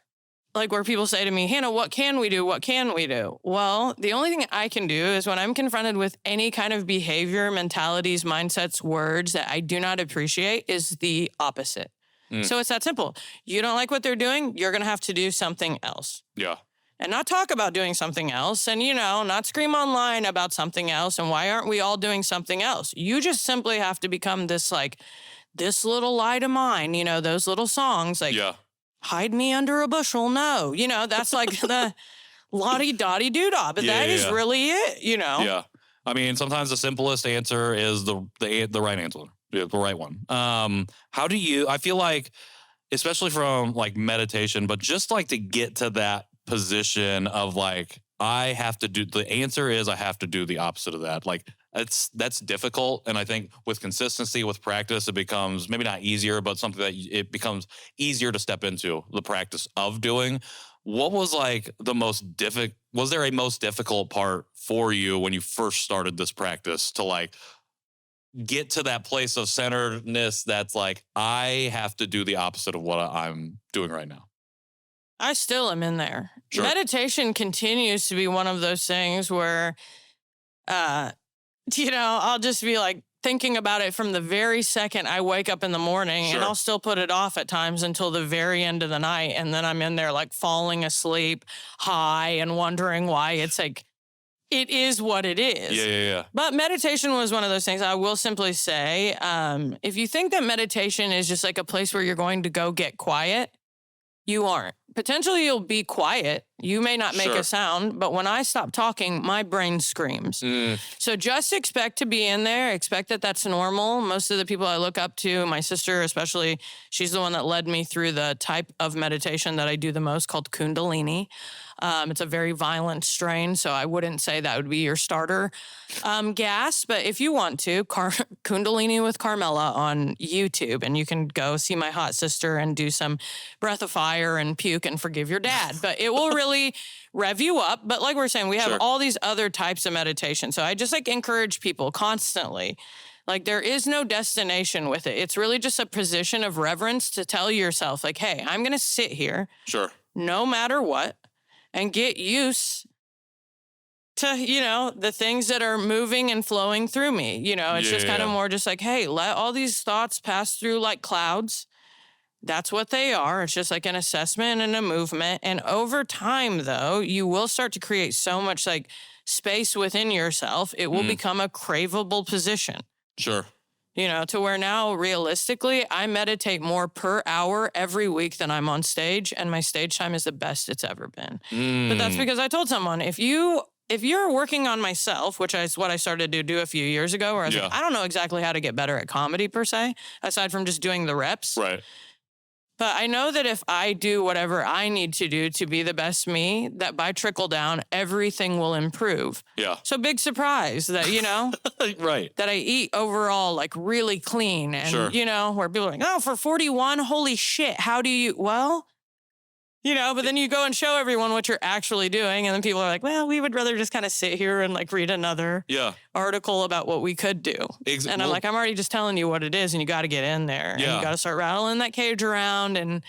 people say to me, Hannah, what can we do? What can we do? Well, the only thing I can do is when I'm confronted with any kind of behavior, mentalities, mindsets, words that I do not appreciate is the opposite. So it's that simple. You don't like what they're doing, you're going to have to do something else. Yeah. And not talk about doing something else and, not scream online about something else. And why aren't we all doing something else? You just simply have to become this little light of mine, those little songs like, hide me under a bushel. No, that's like the lottie-dottie doodah, but that is really it, Yeah. I mean, sometimes the simplest answer is the right answer, the right one. I feel like especially from like meditation, but just like to get to that position of like, the answer is I have to do the opposite of that. Like that's difficult. And I think with consistency, with practice, it becomes maybe not easier, but something that it becomes easier to step into the practice of doing. What was like was there a most difficult part for you when you first started this practice to like get to that place of centeredness that's like, I have to do the opposite of what I'm doing right now? I still am in there. Sure. Meditation continues to be one of those things where, I'll just be like thinking about it from the very second I wake up in the morning, Sure. and I'll still put it off at times until the very end of the night. And then I'm in there like falling asleep high and wondering why. It's like, it is what it is. Yeah. But meditation was one of those things. I will simply say, if you think that meditation is just like a place where you're going to go get quiet, you aren't. Potentially you'll be quiet. You may not make a sound, but when I stop talking, my brain screams. So just expect to be in there. Expect that that's normal. Most of the people I look up to, my sister especially, she's the one that led me through the type of meditation that I do the most called Kundalini. It's a very violent strain, so I wouldn't say that would be your starter gas. But if you want to, Kundalini with Carmela on YouTube, and you can go see my hot sister and do some breath of fire and puke and forgive your dad. But it will really rev you up. But like we're saying, we have all these other types of meditation. So I just like encourage people constantly. Like there is no destination with it. It's really just a position of reverence to tell yourself like, hey, I'm going to sit here no matter what and get used to, the things that are moving and flowing through me. It's just kind of more just like, hey, let all these thoughts pass through like clouds. That's what they are. It's just like an assessment and a movement. And over time, though, you will start to create so much like space within yourself. It will become a craveable position. Sure. To where now, realistically, I meditate more per hour every week than I'm on stage, and my stage time is the best it's ever been. But that's because I told someone, if you're working on myself, which is what I started to do a few years ago, where I was like, I don't know exactly how to get better at comedy per se, aside from just doing the reps. Right. But I know that if I do whatever I need to do to be the best me, that by trickle down, everything will improve. Yeah. So big surprise that, right. that I eat overall like really clean and, where people are like, oh, for 41, holy shit, how do you, but then you go and show everyone what you're actually doing. And then people are like, well, we would rather just kind of sit here and like read another article about what we could do. And I'm like, I'm already just telling you what it is, and you got to get in there. And you got to start rattling that cage around and,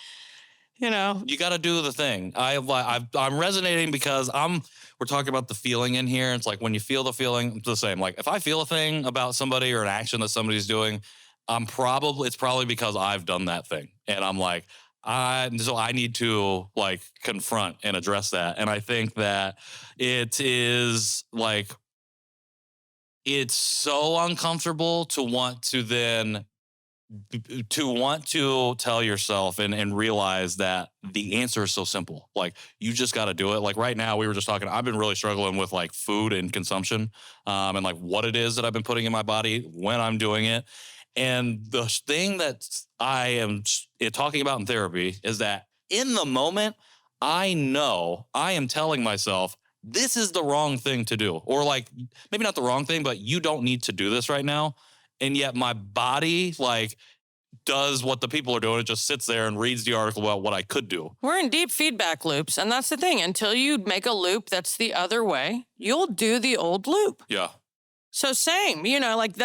you got to do the thing. I'm resonating because we're talking about the feeling in here. It's like when you feel the feeling, it's the same. Like if I feel a thing about somebody or an action that somebody's doing, it's probably because I've done that thing. And I'm like, so I need to like confront and address that. And I think that it is like, it's so uncomfortable to want to tell yourself and realize that the answer is so simple. Like you just got to do it. Like right now we were just talking, I've been really struggling with like food and consumption, and like what it is that I've been putting in my body when I'm doing it. And the thing that I am talking about in therapy is that in the moment, I know I am telling myself, this is the wrong thing to do. Or like, maybe not the wrong thing, but you don't need to do this right now. And yet my body like does what the people are doing. It just sits there and reads the article about what I could do. We're in deep feedback loops. And that's the thing. Until you make a loop that's the other way, you'll do the old loop. Yeah. So same, like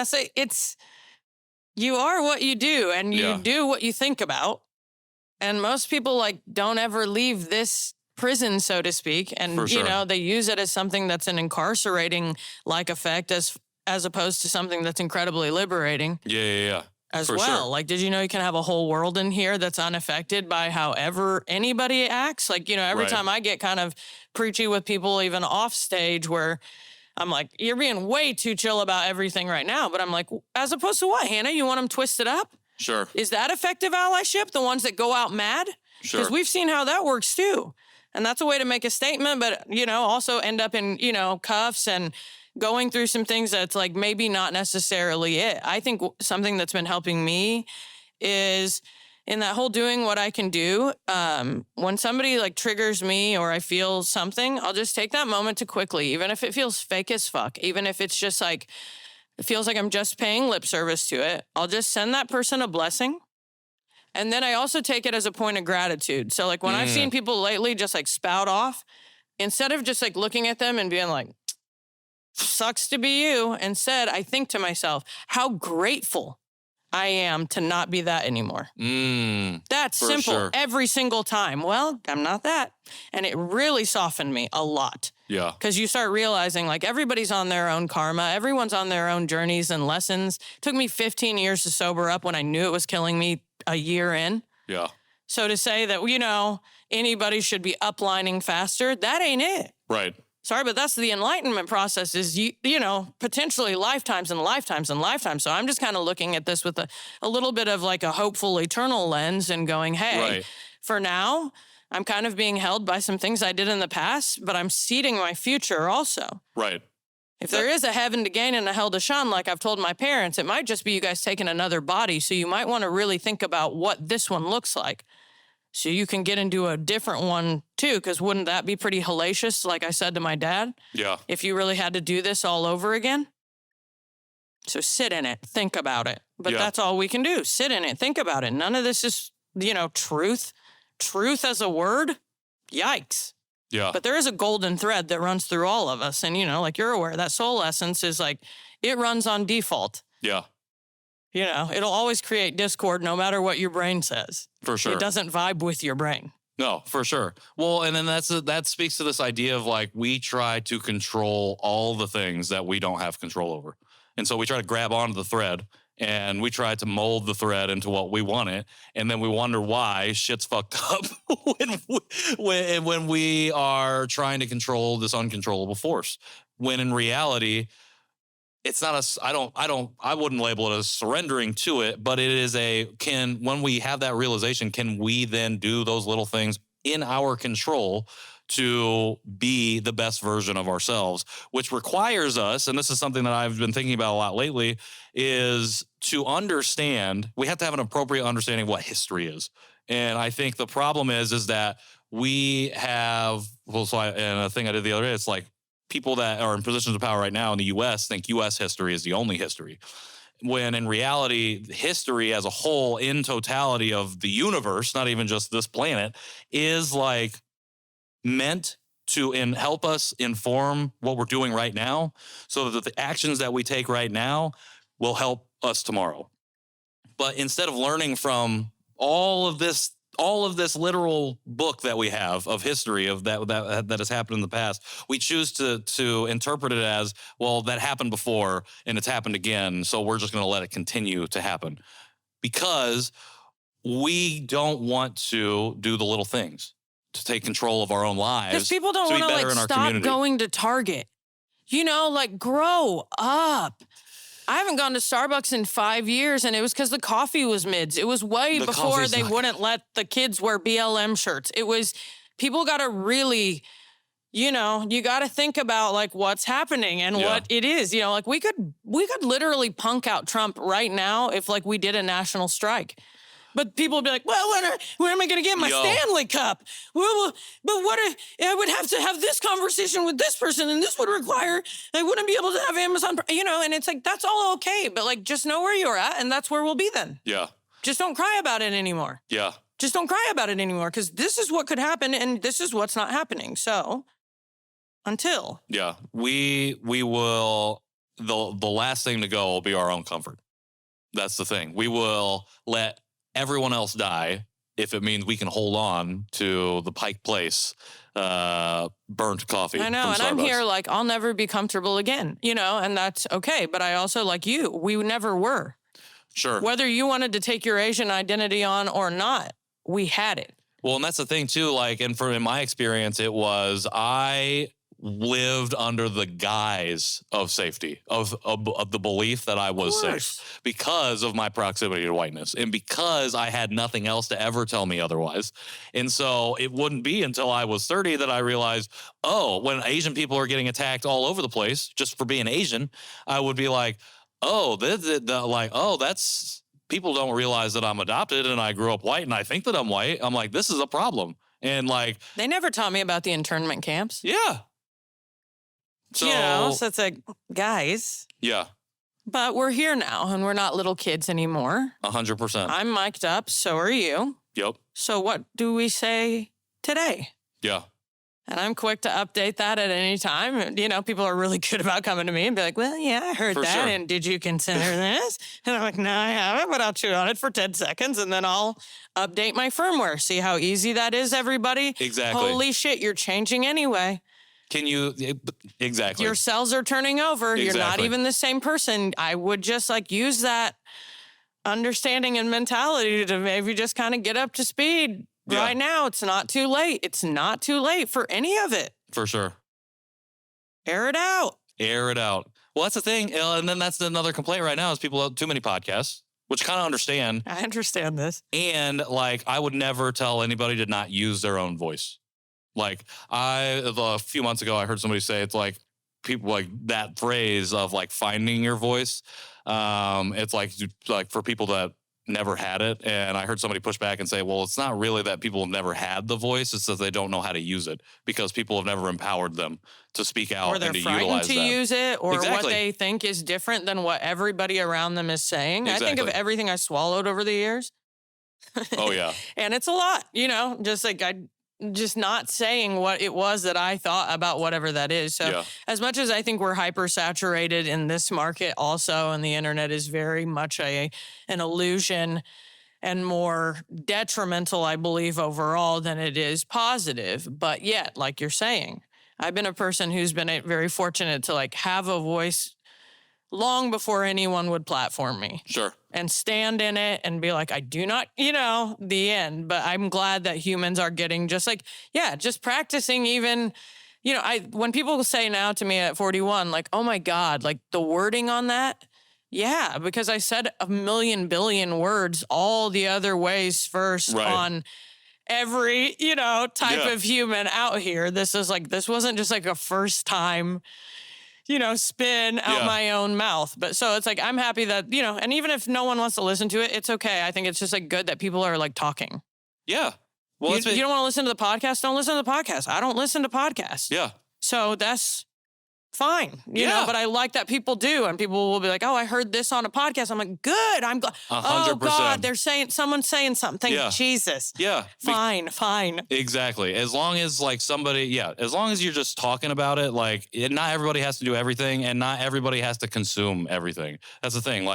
you are what you do, and you do what you think about. And most people like don't ever leave this prison, so to speak. And, they use it as something that's an incarcerating like effect as opposed to something that's incredibly liberating. Yeah. As well. Sure. Like, did you know you can have a whole world in here that's unaffected by however anybody acts? Like, every time I get kind of preachy with people, even off stage, where I'm like, you're being way too chill about everything right now. But I'm like, as opposed to what, Hannah? You want them twisted up? Sure. Is that effective allyship? The ones that go out mad? Sure. Because we've seen how that works too. And that's a way to make a statement, but, also end up in, cuffs and going through some things that's like maybe not necessarily it. I think something that's been helping me is in that whole doing what I can do, when somebody like triggers me or I feel something, I'll just take that moment to quickly, even if it feels fake as fuck, even if it's just like, it feels like I'm just paying lip service to it, I'll just send that person a blessing. And then I also take it as a point of gratitude. So like when I've seen people lately just like spout off, instead of just like looking at them and being like, sucks to be you, instead I think to myself, how grateful I am to not be that anymore. That's simple. Sure. Every single time. Well, I'm not that. And it really softened me a lot. Yeah. Because you start realizing like everybody's on their own karma. Everyone's on their own journeys and lessons. It took me 15 years to sober up when I knew it was killing me a year in. Yeah. So to say that, you know, anybody should be uplining faster, that ain't it. Right. Sorry, but that's the enlightenment process is, you know, potentially lifetimes and lifetimes and lifetimes. So I'm just kind of looking at this with a little bit of like a hopeful eternal lens and going, hey, for now, I'm kind of being held by some things I did in the past, but I'm seeding my future also. Right. If there is a heaven to gain and a hell to shun, like I've told my parents, it might just be you guys taking another body. So you might want to really think about what this one looks like. So you can get into a different one too, because wouldn't that be pretty hellacious, like I said to my dad? Yeah. If you really had to do this all over again? So sit in it, think about it. But that's all we can do, sit in it, think about it. None of this is, you know, truth. Truth as a word? Yikes. Yeah. But there is a golden thread that runs through all of us. And, you know, like you're aware, that soul essence is like, it runs on default. Yeah. You know, it'll always create discord no matter what your brain says. For sure. It doesn't vibe with your brain. No, for sure. Well, and then that speaks to this idea of like we try to control all the things that we don't have control over. And so we try to grab onto the thread and we try to mold the thread into what we want it. And then we wonder why shit's fucked up when we are trying to control this uncontrollable force. When in reality, it's not I wouldn't label it as surrendering to it, but it is when we have that realization, can we then do those little things in our control to be the best version of ourselves, which requires us, and this is something that I've been thinking about a lot lately, is to understand, we have to have an appropriate understanding of what history is. And I think the problem is that we have, and a thing I did the other day, it's like, people that are in positions of power right now in the U.S. think U.S. history is the only history. When in reality, history as a whole, in totality of the universe, not even just this planet, is like meant to help us inform what we're doing right now so that the actions that we take right now will help us tomorrow. But instead of learning from all of this literal book that we have of history of that has happened in the past, we choose to interpret it as, well, that happened before and it's happened again, so we're just going to let it continue to happen. Because we don't want to do the little things to take control of our own lives. Because people don't want to like stop going to Target. You know, like grow up. I haven't gone to Starbucks in 5 years, and it was because the coffee was mids. It was way before they wouldn't let the kids wear BLM shirts. It was, people got to really, you know, you got to think about like what's happening and what it is. You know, like we could literally punk out Trump right now if like we did a national strike. But people would be like, well, where am I going to get my Stanley Cup? Well, but I would have to have this conversation with this person, and this would require, I wouldn't be able to have Amazon, you know, and it's like, that's all okay. But like, just know where you're at, and that's where we'll be then. Yeah. Just don't cry about it anymore. Yeah. Just don't cry about it anymore, because this is what could happen, and this is what's not happening. So, until. Yeah. We will, the last thing to go will be our own comfort. That's the thing. We will let everyone else die if it means we can hold on to the Pike Place burnt coffee. I know, and I'm here like, I'll never be comfortable again, you know, and that's okay. But I also, like you, we never were. Sure. Whether you wanted to take your Asian identity on or not, we had it. Well, and that's the thing too, like, and in my experience, it was, I lived under the guise of safety, of the belief that I was safe because of my proximity to whiteness and because I had nothing else to ever tell me otherwise. And so it wouldn't be until I was 30 that I realized, oh, when Asian people are getting attacked all over the place just for being Asian, I would be like, oh, that's people don't realize that I'm adopted and I grew up white and I think that I'm white. I'm like, this is a problem. And like, they never taught me about the internment camps. Yeah. So, so it's like, guys. Yeah. But we're here now and we're not little kids anymore. 100%. I'm mic'd up. So are you. Yep. So what do we say today? Yeah. And I'm quick to update that at any time. People are really good about coming to me and be like, well, yeah, I heard that. Sure. And did you consider this? And I'm like, no, I haven't, but I'll chew on it for 10 seconds and then I'll update my firmware. See how easy that is, everybody? Exactly. Holy shit, you're changing anyway. Can you, exactly. Your cells are turning over. Exactly. You're not even the same person. I would just use that understanding and mentality to maybe just kind of get up to speed. Yeah. Right now, it's not too late. It's not too late for any of it. For sure. Air it out. Air it out. Well, that's the thing. And then that's another complaint right now is people have too many podcasts, which kind of understand. I understand this. And I would never tell anybody to not use their own voice. A few months ago, I heard somebody say it's like people that phrase of finding your voice. It's like for people that never had it. And I heard somebody push back and say, well, it's not really that people have never had the voice. It's that they don't know how to use it because people have never empowered them to speak out and to utilize that. Or they're frightened to use it or what they think is different than what everybody around them is saying. Exactly. I think of everything I swallowed over the years. Oh, yeah. And it's a lot, just not saying what it was that I thought about whatever that is. So as much as I think we're hyper saturated in this market also, and the internet is very much an illusion and more detrimental, I believe, overall than it is positive. But yet, like you're saying, I've been a person who's been very fortunate to have a voice long before anyone would platform me. Sure. And stand in it and be like, I do not, the end. But I'm glad that humans are getting just practicing even, when people say now to me at 41, oh my God, the wording on that. Yeah, because I said a million billion words all the other ways first on every, type of human out here. This wasn't just a first time spin out my own mouth. But so it's I'm happy that, and even if no one wants to listen to it, it's okay. I think it's just good that people are talking. Yeah. Well, you don't want to listen to the podcast? Don't listen to the podcast. I don't listen to podcasts. Yeah. So that's fine, you know, but I like that people do. And people will be like, oh, I heard this on a podcast. I'm like, good. I'm glad. 100%. Oh God, someone's saying something. Thank Jesus. Yeah. Fine. Exactly. As long as as long as you're just talking about it, not everybody has to do everything and not everybody has to consume everything. That's the thing.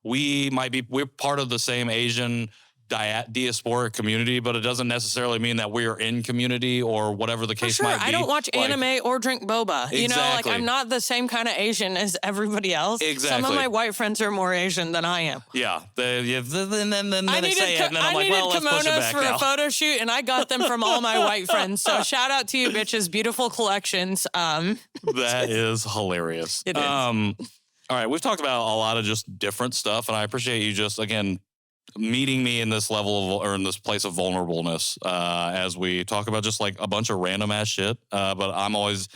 We're part of the same Asian diasporic community, but it doesn't necessarily mean that we're in community or whatever the case might be. I don't watch anime or drink boba. Exactly. I'm not the same kind of Asian as everybody else. Exactly. Some of my white friends are more Asian than I am. Yeah. Then they say it, and then I'm like, well, let's push it back for a photo shoot, and I got them from all my white friends. So shout out to you, bitches. Beautiful collections. That is hilarious. It is. All right. We've talked about a lot of just different stuff, and I appreciate you just, again, meeting me in this level in this place of vulnerableness as we talk about just a bunch of random ass shit. But I'm always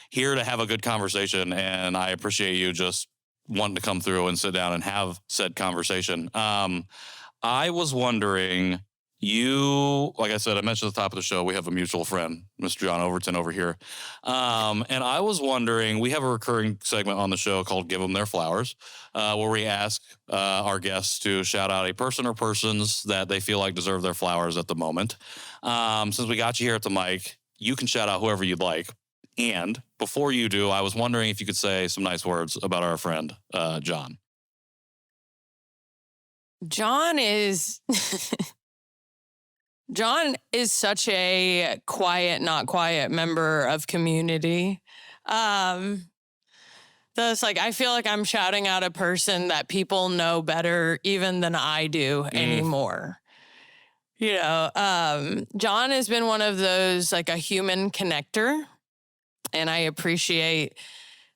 here to have a good conversation, and I appreciate you just wanting to come through and sit down and have said conversation. I was wondering, like I said, I mentioned at the top of the show, we have a mutual friend, Mr. John Overton over here. And I was wondering, we have a recurring segment on the show called Give Them Their Flowers, where we ask our guests to shout out a person or persons that they feel like deserve their flowers at the moment. Since we got you here at the mic, you can shout out whoever you'd like. And before you do, I was wondering if you could say some nice words about our friend, John. John is such a quiet, not quiet member of community. That's I feel like I'm shouting out a person that people know better even than I do anymore. John has been one of those, a human connector. And I appreciate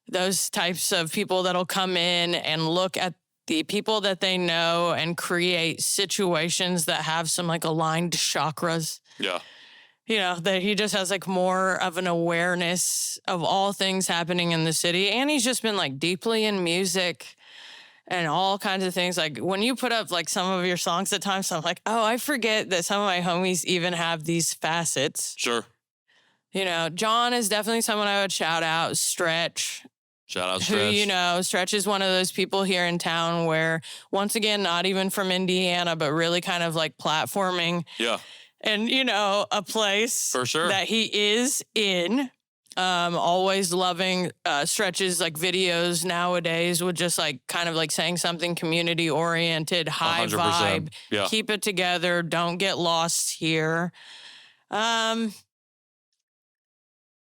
those types of people that'll come in and look at the people that they know and create situations that have some aligned chakras. Yeah. That he just has more of an awareness of all things happening in the city. And he's just been deeply in music and all kinds of things. Like when you put up like some of your songs at times, I'm like, oh, I forget that some of my homies even have these facets. Sure. You know, John is definitely someone I would shout out. Stretch. Shout out Stretch. Who, you know, Stretch is one of those people here in town where, once again, not even from Indiana, but really kind of like platforming. Yeah. And, you know, a place for sure that he is in. Always loving Stretch's like videos nowadays with just like kind of like saying something community oriented, high 100%. Vibe. Yeah. Keep it together. Don't get lost here.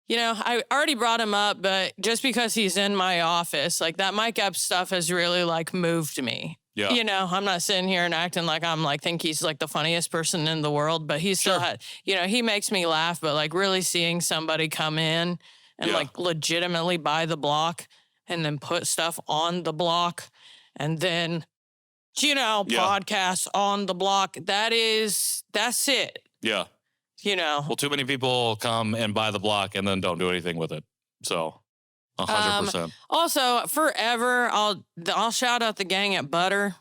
You know, I already brought him up, but just because he's in my office, like that Mike Epps stuff has really like moved me. Yeah. You know, I'm not sitting here and acting like I'm like, think he's like the funniest person in the world, but he still had, you know, he makes me laugh, but like really seeing somebody come in and like legitimately buy the block and then put stuff on the block and then, you know, podcasts on the block. That's it. Yeah. You know, well, too many people come and buy the block and then don't do anything with it. So 100%. Also, forever, I'll shout out the gang at Butter.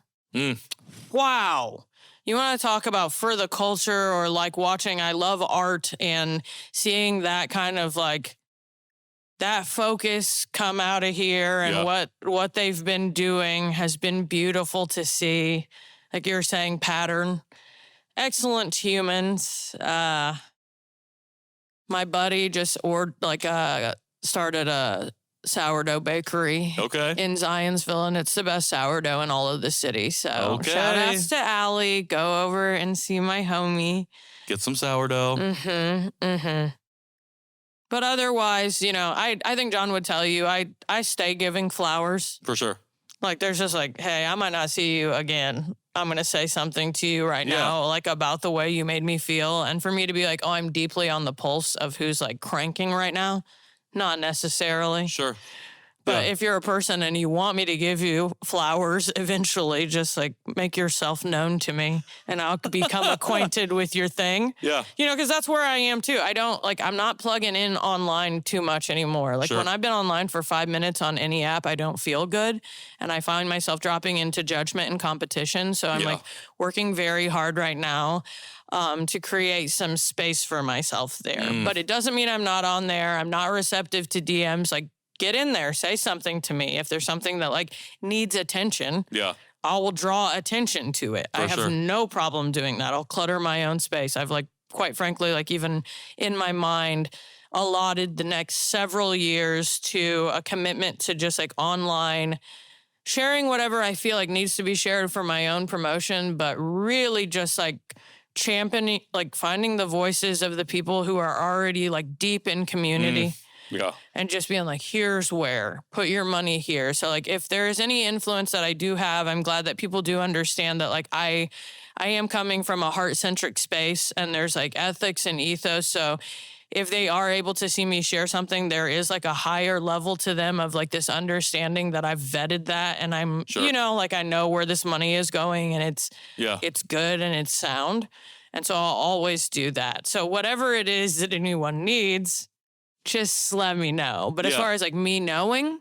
Wow. You want to talk about for the culture or like watching, I love art and seeing that kind of like that focus come out of here and what they've been doing has been beautiful to see. Like you're saying, pattern. Excellent humans. My buddy just started a sourdough bakery in Zionsville, and it's the best sourdough in all of the city. So shout outs to Allie. Go over and see my homie. Get some sourdough. But otherwise, you know, I think John would tell you, I stay giving flowers. For sure. Like there's just like, hey, I might not see you again. I'm going to say something to you right now, like about the way you made me feel. And for me to be like, oh, I'm deeply on the pulse of who's like cranking right now. Not necessarily. Sure. But if you're a person and you want me to give you flowers eventually, just like make yourself known to me and I'll become acquainted with your thing. Yeah. You know, because that's where I am too. I'm not plugging in online too much anymore. Like when I've been online for 5 minutes on any app, I don't feel good. And I find myself dropping into judgment and competition. So I'm like working very hard right now to create some space for myself there. But it doesn't mean I'm not on there. I'm not receptive to DMs. Like, get in there, say something to me. If there's something that like needs attention, I will draw attention to it. I have no problem doing that. I'll clutter my own space. I've like, quite frankly, like even in my mind, allotted the next several years to a commitment to just like online sharing whatever I feel like needs to be shared for my own promotion, but really just like championing, like finding the voices of the people who are already like deep in community. Yeah. And just being like, here's where, put your money here. So like, if there is any influence that I do have, I'm glad that people do understand that like I am coming from a heart-centric space and there's like ethics and ethos. So if they are able to see me share something, there is like a higher level to them of like this understanding that I've vetted that and I'm, you know, like I know where this money is going and it's good and it's sound. And so I'll always do that. So whatever it is that anyone needs, just let me know. But as far as like me knowing,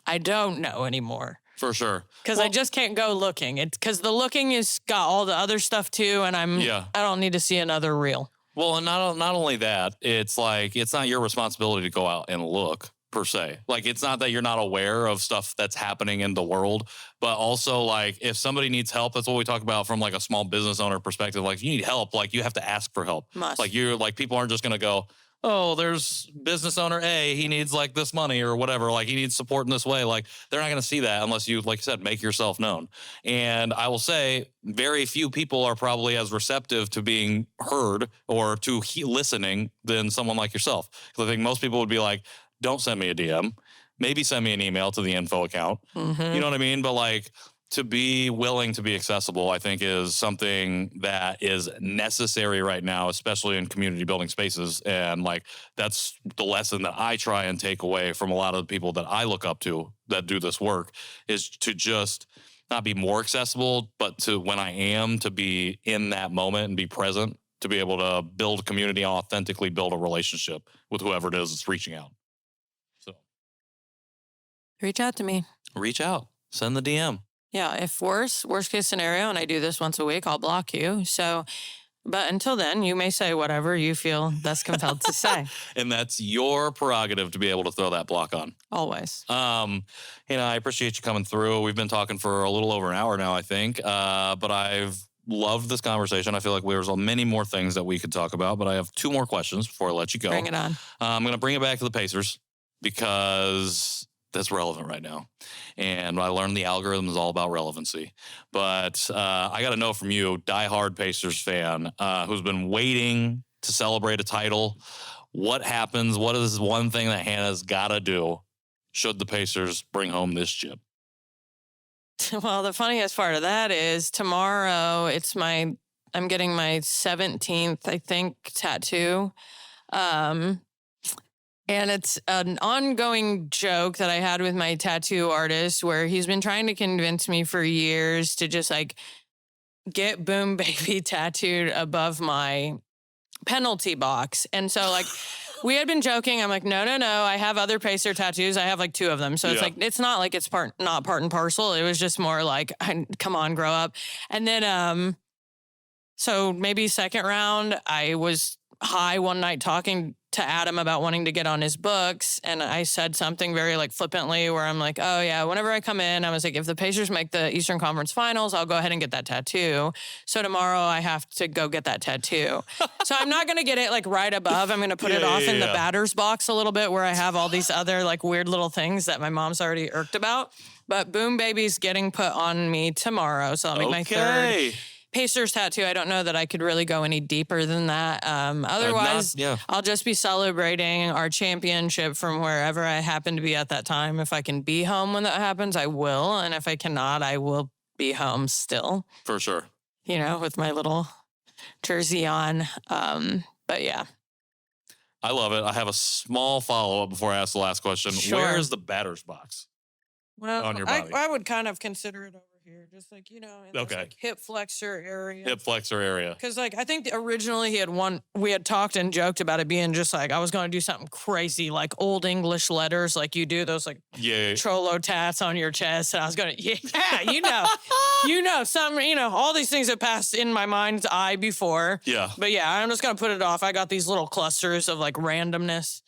I don't know anymore. For sure. Because I just can't go looking. It's because the looking is got all the other stuff too, and I don't need to see another reel. Well, and not only that, it's like it's not your responsibility to go out and look per se. Like it's not that you're not aware of stuff that's happening in the world, but also like if somebody needs help, that's what we talk about from like a small business owner perspective. Like if you need help, like you have to ask for help. Like you're like people aren't just gonna go, oh, there's business owner A, he needs like this money or whatever. Like he needs support in this way. Like they're not going to see that unless you, like you said, make yourself known. And I will say very few people are probably as receptive to being heard or to listening than someone like yourself. Because I think most people would be like, don't send me a DM. Maybe send me an email to the info account. You know what I mean? But like, to be willing to be accessible, I think, is something that is necessary right now, especially in community building spaces. And like, that's the lesson that I try and take away from a lot of the people that I look up to that do this work is to just not be more accessible, but to when I am to be in that moment and be present, to be able to build community, authentically build a relationship with whoever it is that's reaching out. So reach out to me. Reach out. Send the DM. Yeah, if worst case scenario, and I do this once a week, I'll block you. So, but until then, you may say whatever you feel that's compelled to say. And that's your prerogative to be able to throw that block on. Always. I appreciate you coming through. We've been talking for a little over an hour now, I think. But I've loved this conversation. I feel like there's many more things that we could talk about, but I have 2 more questions before I let you go. Bring it on. I'm going to bring it back to the Pacers because that's relevant right now. And I learned the algorithm is all about relevancy. But I got to know from you, diehard Pacers fan, who's been waiting to celebrate a title, what happens? What is one thing that Hannah's got to do should the Pacers bring home this chip? Well, the funniest part of that is tomorrow I'm getting my 17th, I think, tattoo. And it's an ongoing joke that I had with my tattoo artist where he's been trying to convince me for years to just like get Boom Baby tattooed above my penalty box. And so like we had been joking. I'm like, no. I have other Pacer tattoos. I have like 2 of them. So it's like, it's not like it's not part and parcel. It was just more like, come on, grow up. And then, so maybe second round, I was high one night talking to Adam about wanting to get on his books. And I said something very like flippantly where I'm like, oh yeah, whenever I come in, I was like, if the Pacers make the Eastern Conference Finals, I'll go ahead and get that tattoo. So tomorrow I have to go get that tattoo. So I'm not going to get it like right above. I'm going to put it off in the batter's box a little bit where I have all these other like weird little things that my mom's already irked about. But Boom Baby's getting put on me tomorrow. So I'll make my 3rd Pacers tattoo. I don't know that I could really go any deeper than that. Otherwise, I'll just be celebrating our championship from wherever I happen to be at that time. If I can be home when that happens, I will. And if I cannot, I will be home still. For sure. With my little jersey on. But yeah. I love it. I have a small follow-up before I ask the last question. Sure. Where is the batter's box on your body? I would kind of consider it over here, just like, in this, like, hip flexor area. Hip flexor area. Because, like, I think originally we had talked and joked about it being just like, I was going to do something crazy, like old English letters, like you do those, like, cholo tats on your chest. And I was going to, some, all these things have passed in my mind's eye before. Yeah. But yeah, I'm just going to put it off. I got these little clusters of, like, randomness.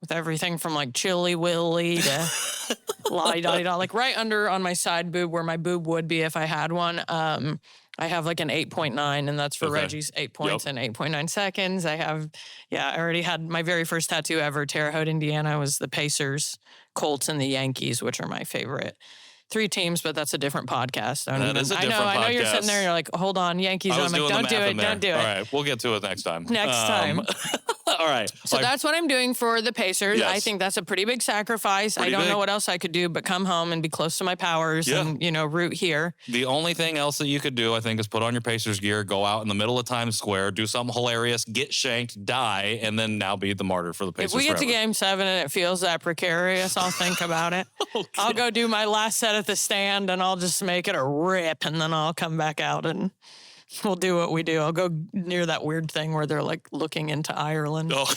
With everything from like Chili Willy to la-di-da-di-da, like right under on my side boob where my boob would be if I had one. I have like an 8.9 and that's for Reggie's 8 points and 8.9 seconds. I already had my very first tattoo ever. Terre Haute, Indiana was the Pacers, Colts, and the Yankees, which are my favorite 3 teams, but that's a different podcast. I know you're sitting there, you're like, hold on, Yankees. I'm like, don't do it. All right, we'll get to it next time. All right. So that's what I'm doing for the Pacers. Yes. I think that's a pretty big sacrifice. I don't know what else I could do but come home and be close to my powers and, root here. The only thing else that you could do, I think, is put on your Pacers gear, go out in the middle of Times Square, do something hilarious, get shanked, die, and then now be the martyr for the Pacers If we get forever. to Game 7 and it feels that precarious, I'll think about it. Okay. I'll go do my last set at the stand and I'll just make it a rip and then I'll come back out and we'll do what we do. I'll go near that weird thing where they're like looking into Ireland. Oh.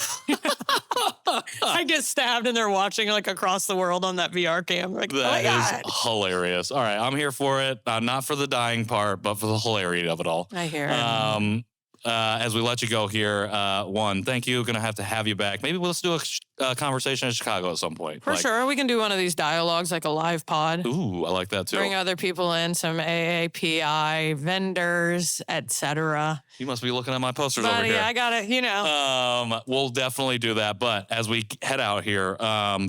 I get stabbed and they're watching like across the world on that VR cam. Like, that is hilarious. All right, I'm here for it. Not for the dying part, but for the hilarity of it all. I hear it. As we let you go here, one, thank you. Going to have you back. Maybe let's do a conversation in Chicago at some point. For sure. We can do one of these dialogues, like a live pod. Ooh, I like that too. Bring other people in, some AAPI vendors, etc. You must be looking at my posters over here. I got it, We'll definitely do that. But as we head out here,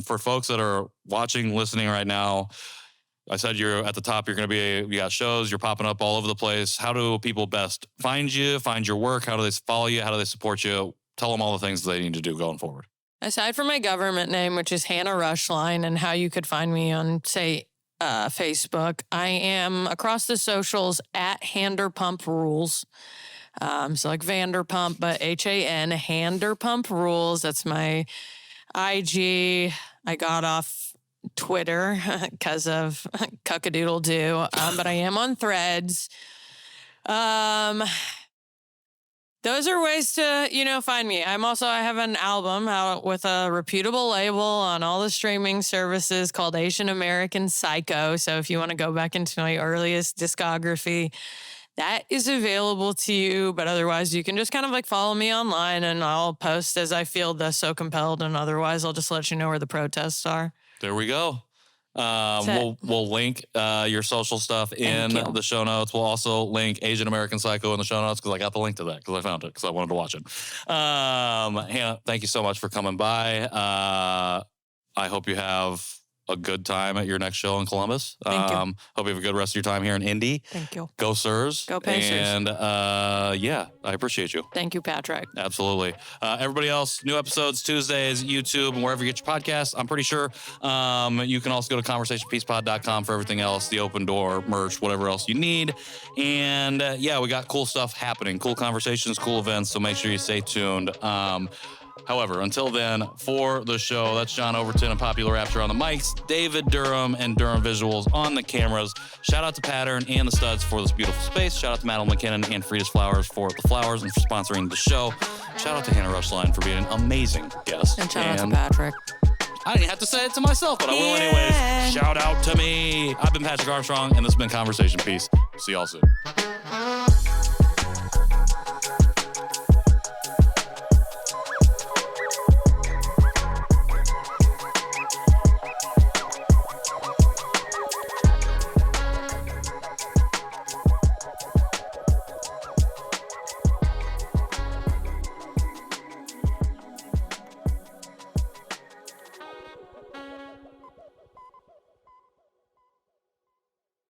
for folks that are watching, listening right now, I said you're at the top. You got shows. You're popping up all over the place. How do people best find you, find your work? How do they follow you? How do they support you? Tell them all the things they need to do going forward. Aside from my government name, which is Hannah Roeschlein, and how you could find me on, say, Facebook, I am across the socials at Handerpump Rules. So like Vanderpump, but HAN, Handerpump Rules. That's my IG. I got off Twitter because of cuckadoodle-doo, but I am on Threads. those are ways to, find me. I have an album out with a reputable label on all the streaming services called Asian American Psycho. So if you want to go back into my earliest discography, that is available to you. But otherwise, you can just kind of follow me online and I'll post as I feel so compelled. And otherwise, I'll just let you know where the protests are. There we go. We'll link your social stuff in the show notes. We'll also link Asian American Psycho in the show notes because I got the link to that because I found it because I wanted to watch it. Hannah, thank you so much for coming by. I hope you have a good time at your next show in Columbus. Thank you. Hope you have a good rest of your time here in Indy. Thank you. Go Sirs. Go Pacers. And I appreciate you. Thank you, Patrick. Absolutely. Everybody else, new episodes Tuesdays, YouTube, and wherever you get your podcasts. I'm pretty sure you can also go to conversationpeacepod.com for everything else, the open door, merch, whatever else you need. And we got cool stuff happening, cool conversations, cool events. So make sure you stay tuned. However, until then, for the show, that's John Overton and Popular Rapture on the mics, David Durham and Durham Visuals on the cameras. Shout out to Pattern and the Studs for this beautiful space. Shout out to Madeline McKinnon and Frida's Flowers for the flowers and for sponsoring the show. Shout out to Hannah Roeschlein for being an amazing guest. And shout out to Patrick. I didn't have to say it to myself, but I will anyways. Shout out to me. I've been Patrick Armstrong, and this has been Conversation Piece. See y'all soon.